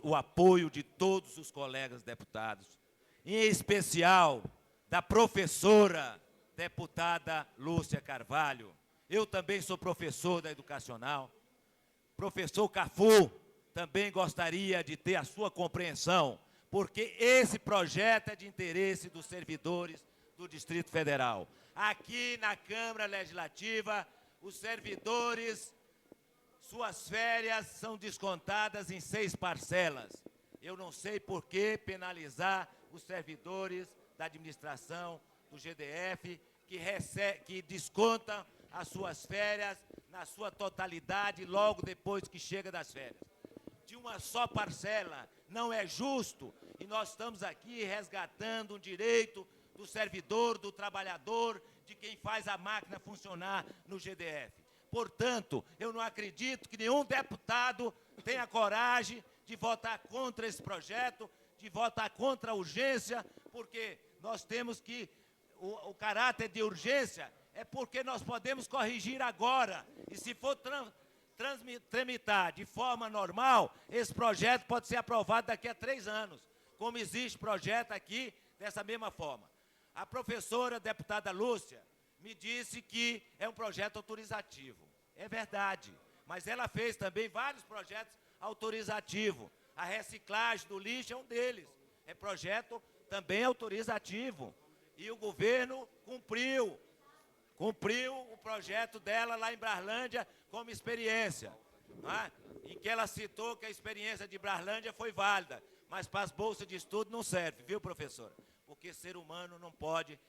o apoio de todos os colegas deputados, em especial da professora deputada Lúcia Carvalho. Eu também sou professor da educacional. Professor Cafu, também gostaria de ter a sua compreensão, porque esse projeto é de interesse dos servidores do Distrito Federal. Aqui na Câmara Legislativa, os servidores, suas férias são descontadas em 6 parcelas. Eu não sei por que penalizar os servidores da administração do GDF que descontam as suas férias na sua totalidade logo depois que chega das férias. De uma só parcela não é justo e nós estamos aqui resgatando um direito do servidor, do trabalhador, de quem faz a máquina funcionar no GDF. Portanto, eu não acredito que nenhum deputado tenha coragem de votar contra esse projeto, de votar contra a urgência, porque nós temos que, o caráter de urgência é porque nós podemos corrigir agora. E se for tramitar de forma normal, esse projeto pode ser aprovado daqui a 3 anos, como existe projeto aqui dessa mesma forma. A professora deputada Lúcia me disse que é um projeto autorizativo. É verdade, mas ela fez também vários projetos autorizativos. A reciclagem do lixo é um deles. É projeto também autorizativo. E o governo cumpriu o projeto dela lá em Brasília como experiência, em que ela citou que a experiência de Brasília foi válida, mas para as bolsas de estudo não serve, viu, professora? Porque ser humano não pode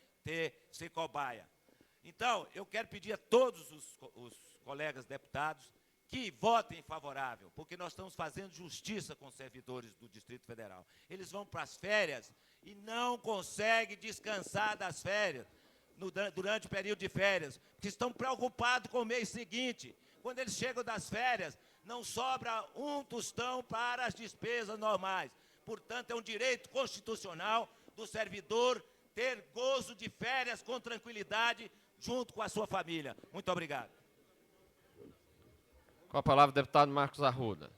ser cobaia. Então, eu quero pedir a todos os colegas deputados que votem favorável, porque nós estamos fazendo justiça com os servidores do Distrito Federal. Eles vão para as férias e não conseguem descansar das férias, durante o período de férias, porque estão preocupados com o mês seguinte. Quando eles chegam das férias, não sobra um tostão para as despesas normais. Portanto, é um direito constitucional do servidor ter gozo de férias com tranquilidade, junto com a sua família. Muito obrigado. Com a palavra o deputado Marcos Arruda.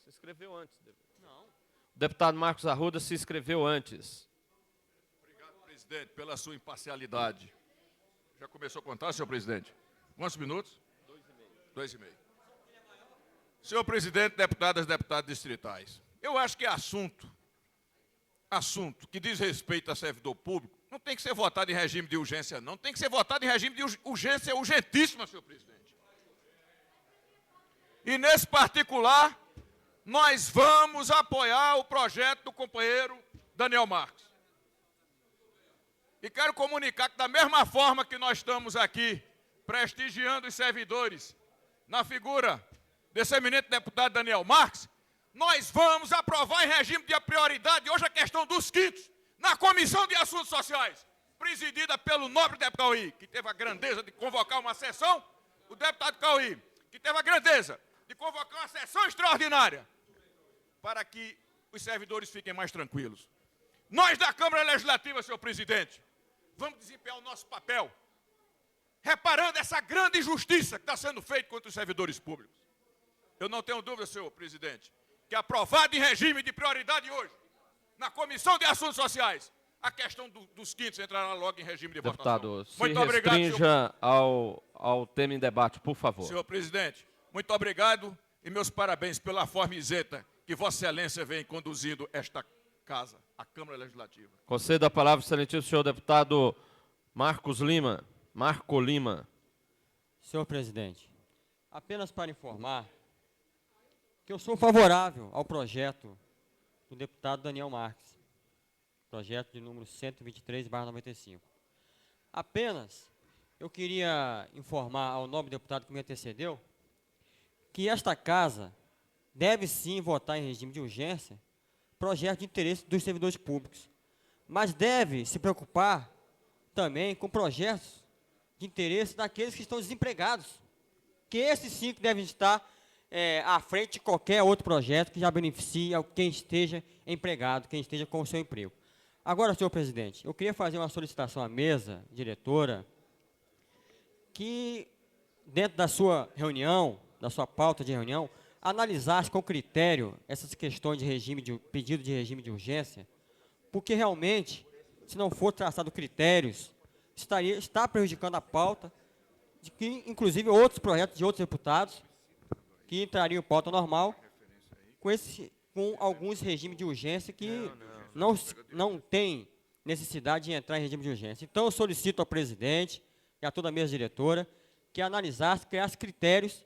Se inscreveu antes. Não. O deputado Marcos Arruda se inscreveu antes. Obrigado, presidente, pela sua imparcialidade. Já começou a contar, senhor presidente? Quantos minutos? 2 e meio. Senhor presidente, deputadas e deputados distritais, eu acho que assunto que diz respeito a servidor público não tem que ser votado em regime de urgência, não. Tem que ser votado em regime de urgência urgentíssima, senhor presidente. E, nesse particular, nós vamos apoiar o projeto do companheiro Daniel Marques. E quero comunicar que, da mesma forma que nós estamos aqui prestigiando os servidores na figura desse eminente deputado Daniel Marques, nós vamos aprovar em regime de prioridade hoje a questão dos quintos, na Comissão de Assuntos Sociais, presidida pelo nobre deputado Cauí, que teve a grandeza de convocar uma sessão, o deputado Cauí, que teve a grandeza de convocar uma sessão extraordinária, para que os servidores fiquem mais tranquilos. Nós da Câmara Legislativa, senhor presidente, vamos desempenhar o nosso papel, reparando essa grande injustiça que está sendo feita contra os servidores públicos. Eu não tenho dúvida, senhor presidente, que aprovado em regime de prioridade hoje, na Comissão de Assuntos Sociais, a questão dos quintos entrará logo em regime de deputado, votação. Muito obrigado, restrinja ao tema em debate, por favor. Senhor presidente, muito obrigado e meus parabéns pela forma isenta que Vossa Excelência vem conduzindo esta casa, a Câmara Legislativa. Concedo a palavra, excelentíssimo senhor deputado Marco Lima. Senhor presidente, apenas para informar que eu sou favorável ao projeto do deputado Daniel Marques, projeto de número 123/95. Apenas, eu queria informar ao nobre deputado que me antecedeu que esta casa deve sim votar em regime de urgência projeto de interesse dos servidores públicos, mas deve se preocupar também com projetos de interesse daqueles que estão desempregados, que esses sim que devem estar à frente de qualquer outro projeto que já beneficie quem esteja empregado, quem esteja com o seu emprego. Agora, senhor presidente, eu queria fazer uma solicitação à mesa diretora que, dentro da sua reunião, da sua pauta de reunião, analisasse com critério essas questões de pedido de regime de urgência, porque realmente, se não for traçado critérios, está prejudicando a pauta, de que, inclusive, outros projetos de outros deputados que entrariam em pauta normal, com alguns regimes de urgência que não tem necessidade de entrar em regime de urgência. Então, eu solicito ao presidente e a toda a mesa diretora que analisasse, criasse critérios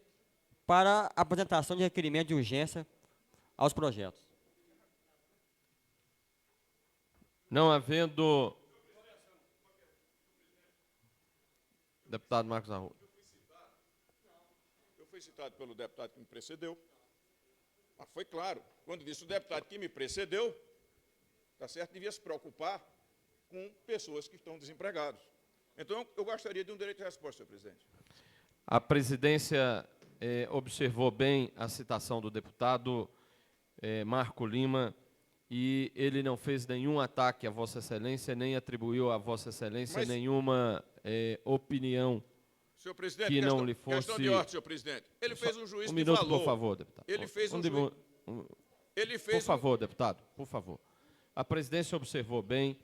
para a apresentação de requerimento de urgência aos projetos. Não havendo... Deputado Marcos Arruda. Eu fui citado pelo deputado que me precedeu, mas foi claro, quando disse o deputado que me precedeu, tá certo, devia se preocupar com pessoas que estão desempregadas. Então, eu gostaria de um direito de resposta, senhor presidente. A presidência observou bem a citação do deputado Marco Lima e ele não fez nenhum ataque a Vossa Excelência, nem atribuiu a Vossa Excelência nenhuma opinião senhor presidente, que não lhe fosse... Questão de ordem, senhor presidente. Ele fez um juízo Um minuto, de valor. por favor, deputado. Ele fez Por favor, deputado, por favor. A presidência observou bem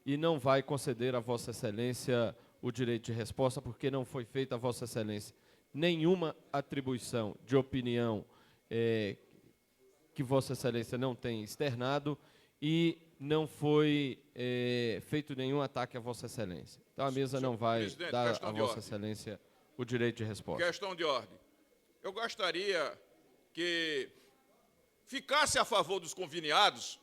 e não vai conceder a Vossa Excelência o direito de resposta, porque não foi feita a Vossa Excelência nenhuma atribuição de opinião que Vossa Excelência não tem externado e não foi feito nenhum ataque a Vossa Excelência. Então, a mesa não vai dar a Vossa Excelência o direito de resposta. Questão de ordem. Eu gostaria que ficasse a favor dos conveniados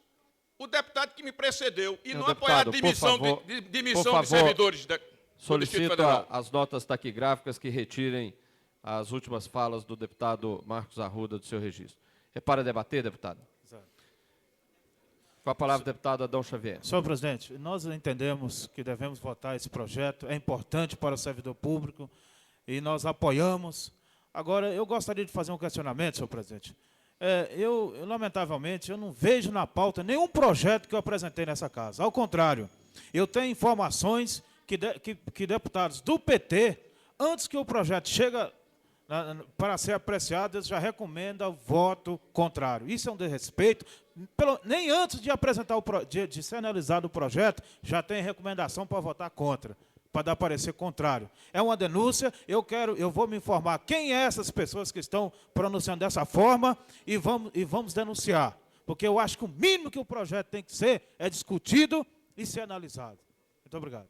o deputado que me precedeu e não apoiar a demissão de servidores do Distrito Federal. As notas taquigráficas que retirem as últimas falas do deputado Marcos Arruda do seu registro. É para debater, deputado? Com a palavra, deputado Adão Xavier. Senhor presidente, nós entendemos que devemos votar esse projeto, é importante para o servidor público e nós apoiamos. Agora, eu gostaria de fazer um questionamento, senhor presidente. Lamentavelmente, eu não vejo na pauta nenhum projeto que eu apresentei nessa casa. Ao contrário, eu tenho informações que deputados do PT, antes que o projeto chegue para ser apreciado, eles já recomendam voto contrário. Isso é um desrespeito. Nem antes de apresentar de ser analisado o projeto, já tem recomendação para votar contra, para dar parecer contrário. É uma denúncia, eu vou me informar quem é essas pessoas que estão pronunciando dessa forma e vamos denunciar. Porque eu acho que o mínimo que o projeto tem que ser é discutido e ser analisado. Muito obrigado.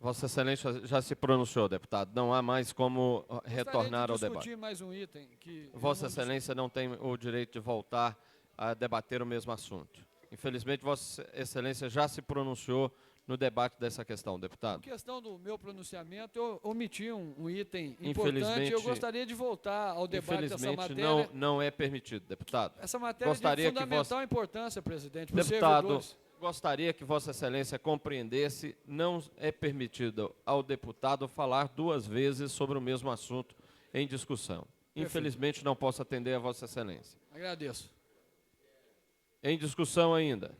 Vossa Excelência já se pronunciou, deputado. Não há mais como retornar ao debate. Mais um item que Vossa Excelência não tem o direito de voltar a debater o mesmo assunto. Infelizmente, Vossa Excelência já se pronunciou no debate dessa questão, deputado. Em questão do meu pronunciamento, eu omiti um item importante. Eu gostaria de voltar ao debate dessa matéria. Infelizmente, não é permitido, deputado. Essa matéria é de fundamental importância, presidente, para os servidores. Gostaria que Vossa Excelência compreendesse, não é permitido ao deputado falar duas vezes sobre o mesmo assunto em discussão. Perfeito. Infelizmente, não posso atender a Vossa Excelência. Agradeço. Em discussão ainda.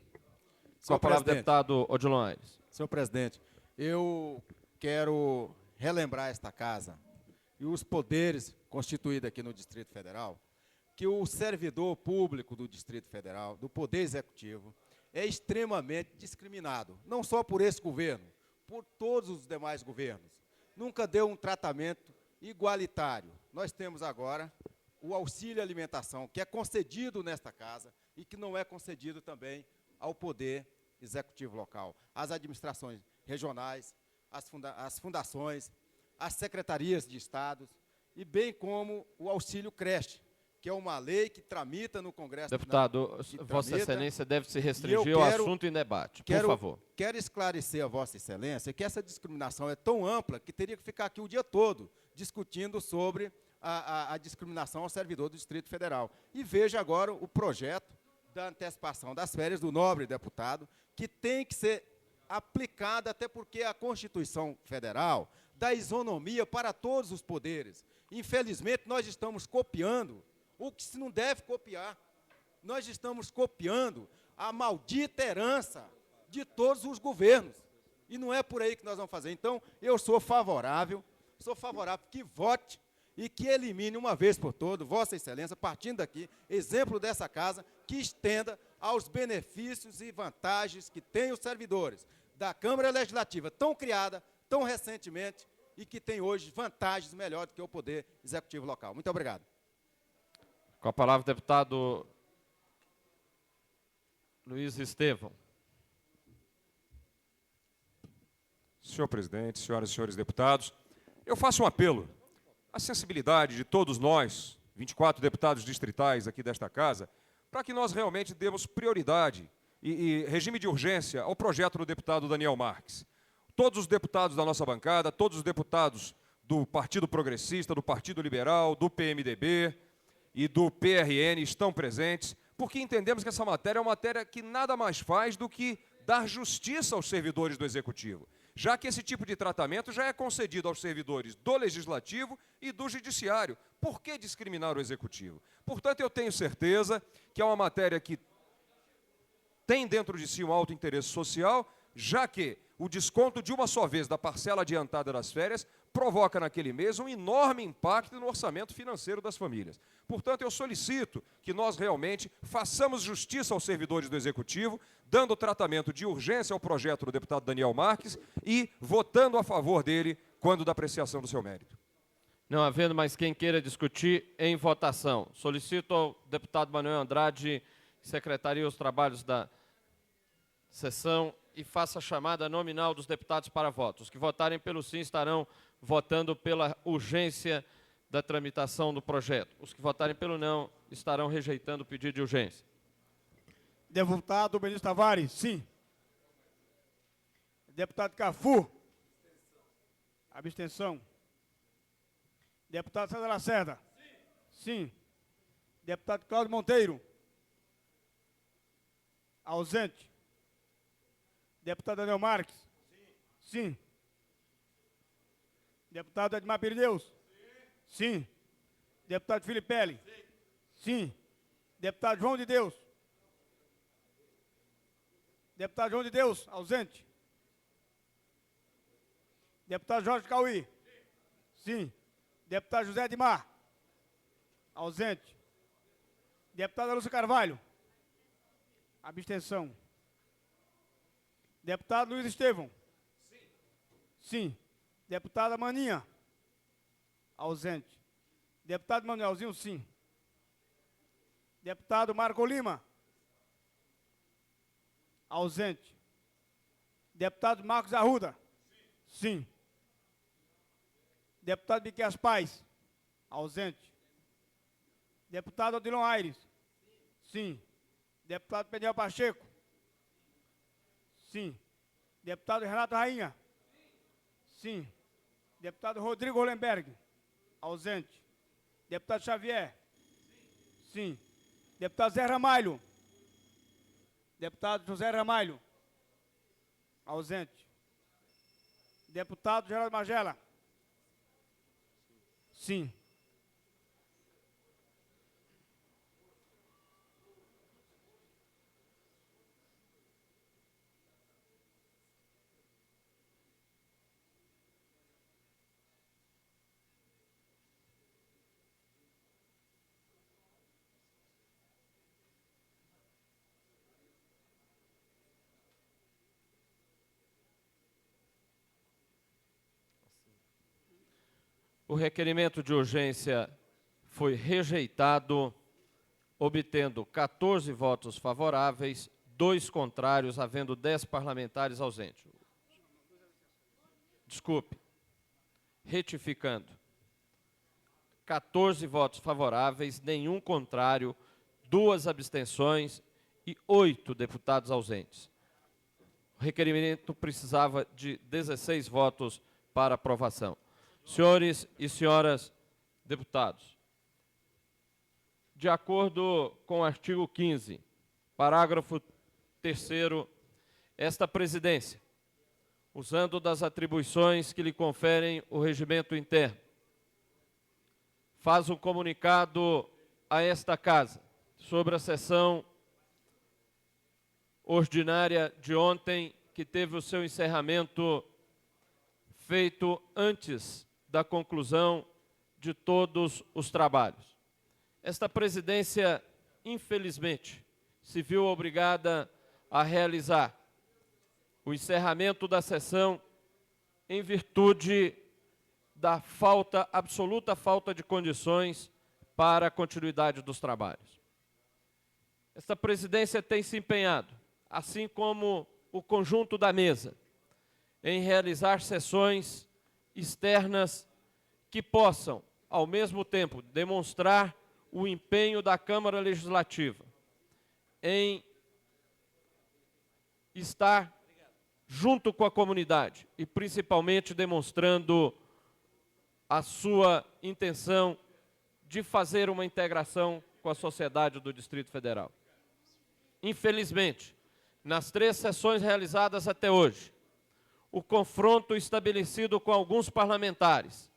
Com a palavra, deputado Odilon Aires. Senhor presidente, eu quero relembrar esta casa e os poderes constituídos aqui no Distrito Federal, que o servidor público do Distrito Federal, do Poder Executivo, é extremamente discriminado, não só por esse governo, por todos os demais governos. Nunca deu um tratamento igualitário. Nós temos agora o auxílio alimentação, que é concedido nesta casa e que não é concedido também ao Poder Executivo local, às administrações regionais, às fundações, às secretarias de Estado, e bem como o auxílio creche, que é uma lei que tramita no Congresso. Deputado, Vossa Excelência deve se restringir ao assunto em debate, por favor. Quero esclarecer a Vossa Excelência que essa discriminação é tão ampla que teria que ficar aqui o dia todo discutindo sobre a discriminação ao servidor do Distrito Federal. E veja agora o projeto da antecipação das férias do nobre deputado, que tem que ser aplicada, até porque a Constituição Federal dá isonomia para todos os poderes. Infelizmente, nós estamos copiando o que se não deve copiar. Nós estamos copiando a maldita herança de todos os governos. E não é por aí que nós vamos fazer. Então, eu sou favorável que vote e que elimine uma vez por todas, Vossa Excelência, partindo daqui, exemplo dessa casa, que estenda aos benefícios e vantagens que têm os servidores da Câmara Legislativa, tão criada, tão recentemente, e que tem hoje vantagens melhores do que o Poder Executivo local. Muito obrigado. Com a palavra, o deputado Luiz Estevão. Senhor presidente, senhoras e senhores deputados, eu faço um apelo à sensibilidade de todos nós, 24 deputados distritais aqui desta casa, para que nós realmente demos prioridade e regime de urgência ao projeto do deputado Daniel Marques. Todos os deputados da nossa bancada, todos os deputados do Partido Progressista, do Partido Liberal, do PMDB e do PRN estão presentes, porque entendemos que essa matéria é uma matéria que nada mais faz do que dar justiça aos servidores do Executivo, já que esse tipo de tratamento já é concedido aos servidores do Legislativo e do Judiciário. Por que discriminar o Executivo? Portanto, eu tenho certeza que é uma matéria que tem dentro de si um alto interesse social, já que o desconto de uma só vez da parcela adiantada das férias provoca naquele mês um enorme impacto no orçamento financeiro das famílias. Portanto, eu solicito que nós realmente façamos justiça aos servidores do Executivo, dando tratamento de urgência ao projeto do deputado Daniel Marques e votando a favor dele quando da apreciação do seu mérito. Não havendo mais quem queira discutir, em votação. Solicito ao deputado Manuel Andrade que secretarie os trabalhos da sessão e faça a chamada nominal dos deputados para votos. Os que votarem pelo sim estarão votando pela urgência da tramitação do projeto. Os que votarem pelo não estarão rejeitando o pedido de urgência. Deputado Benito Tavares, sim. Deputado Cafu. Abstenção. Deputado César Lacerda. Sim. Deputado Cláudio Monteiro. Ausente. Deputado Daniel Marques. Sim. Deputado Edmar Pirineus. Sim. Deputado Filipelli. Sim. Deputado João de Deus. Deputado João de Deus, ausente. Deputado Jorge Cauí. Sim. Deputado José Edmar. Ausente. Deputada Lúcia Carvalho. Abstenção. Deputado Luiz Estevão. Sim. Deputada Maninha. Ausente. Deputado Manuelzinho, sim. Deputado Marco Lima. Ausente. Deputado Marcos Arruda. Sim. Deputado Biquias Paz. Ausente. Deputado Odilon Aires. Sim. Deputado Peniel Pacheco. Sim. Deputado Renato Rainha. Sim. Deputado Rodrigo Hollenberg. Ausente. Deputado Xavier. Sim. Deputado Zé Ramalho. Deputado José Ramalho. Ausente. Deputado Geraldo Magela. Sim. O requerimento de urgência foi rejeitado, obtendo 14 votos favoráveis, 2 contrários, havendo 10 parlamentares ausentes. Desculpe. Retificando. 14 votos favoráveis, nenhum contrário, 2 abstenções e 8 deputados ausentes. O requerimento precisava de 16 votos para aprovação. Senhores e senhoras deputados, de acordo com o artigo 15, parágrafo 3º, esta presidência, usando das atribuições que lhe conferem o regimento interno, faz um comunicado a esta Casa sobre a sessão ordinária de ontem, que teve o seu encerramento feito antes da conclusão de todos os trabalhos. Esta presidência, infelizmente, se viu obrigada a realizar o encerramento da sessão em virtude da absoluta falta de condições para a continuidade dos trabalhos. Esta presidência tem se empenhado, assim como o conjunto da mesa, em realizar sessões externas que possam, ao mesmo tempo, demonstrar o empenho da Câmara Legislativa em estar junto com a comunidade e, principalmente, demonstrando a sua intenção de fazer uma integração com a sociedade do Distrito Federal. Infelizmente, nas 3 sessões realizadas até hoje, o confronto estabelecido com alguns parlamentares,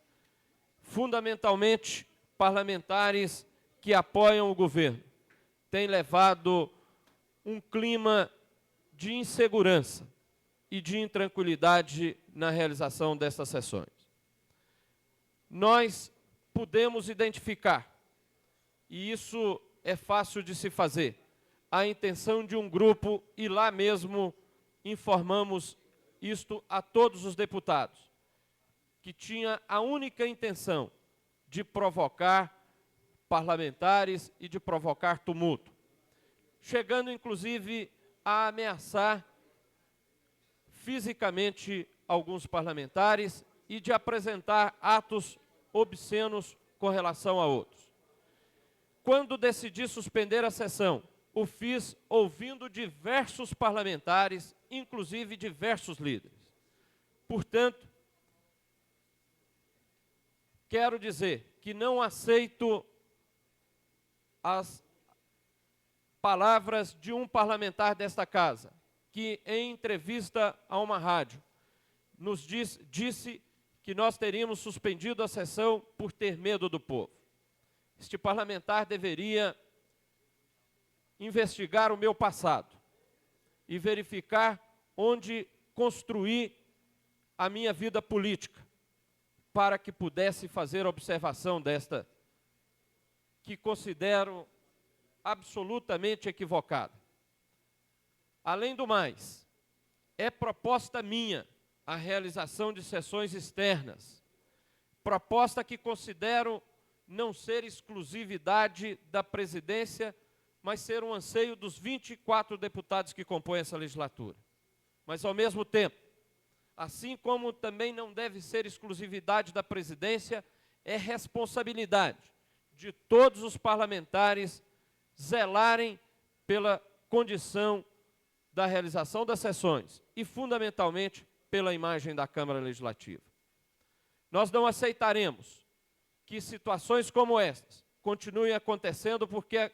fundamentalmente parlamentares que apoiam o governo, tem levado um clima de insegurança e de intranquilidade na realização dessas sessões. Nós podemos identificar, e isso é fácil de se fazer, a intenção de um grupo, e lá mesmo informamos isto a todos os deputados, que tinha a única intenção de provocar parlamentares e de provocar tumulto, chegando inclusive a ameaçar fisicamente alguns parlamentares e de apresentar atos obscenos com relação a outros. Quando decidi suspender a sessão, o fiz ouvindo diversos parlamentares, inclusive diversos líderes. Portanto, quero dizer que não aceito as palavras de um parlamentar desta Casa, que em entrevista a uma rádio nos disse que nós teríamos suspendido a sessão por ter medo do povo. Este parlamentar deveria investigar o meu passado e verificar onde construí a minha vida política, para que pudesse fazer a observação desta, que considero absolutamente equivocada. Além do mais, é proposta minha a realização de sessões externas, proposta que considero não ser exclusividade da presidência, mas ser um anseio dos 24 deputados que compõem essa legislatura. Mas, ao mesmo tempo, assim como também não deve ser exclusividade da presidência, é responsabilidade de todos os parlamentares zelarem pela condição da realização das sessões e, fundamentalmente, pela imagem da Câmara Legislativa. Nós não aceitaremos que situações como estas continuem acontecendo, porque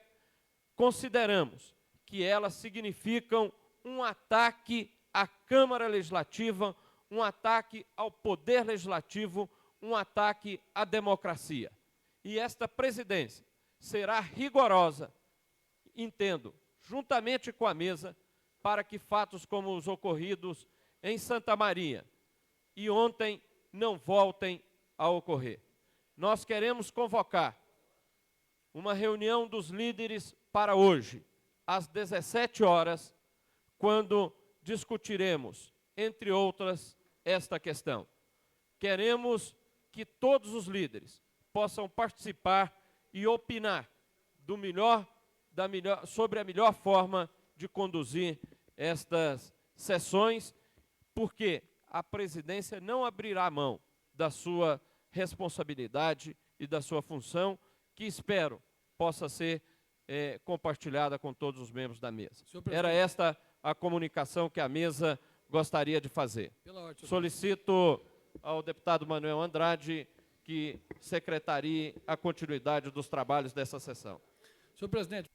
consideramos que elas significam um ataque à Câmara Legislativa, um ataque ao Poder Legislativo, um ataque à democracia. E esta presidência será rigorosa, entendo, juntamente com a mesa, para que fatos como os ocorridos em Santa Maria e ontem não voltem a ocorrer. Nós queremos convocar uma reunião dos líderes para hoje, às 17 horas, quando discutiremos, entre outras, esta questão. Queremos que todos os líderes possam participar e opinar sobre a melhor forma de conduzir estas sessões, porque a presidência não abrirá mão da sua responsabilidade e da sua função, que espero possa ser compartilhada com todos os membros da mesa. Era esta a comunicação que a mesa gostaria de fazer. Solicito ao deputado Manuel Andrade que secretarie a continuidade dos trabalhos dessa sessão. Senhor presidente.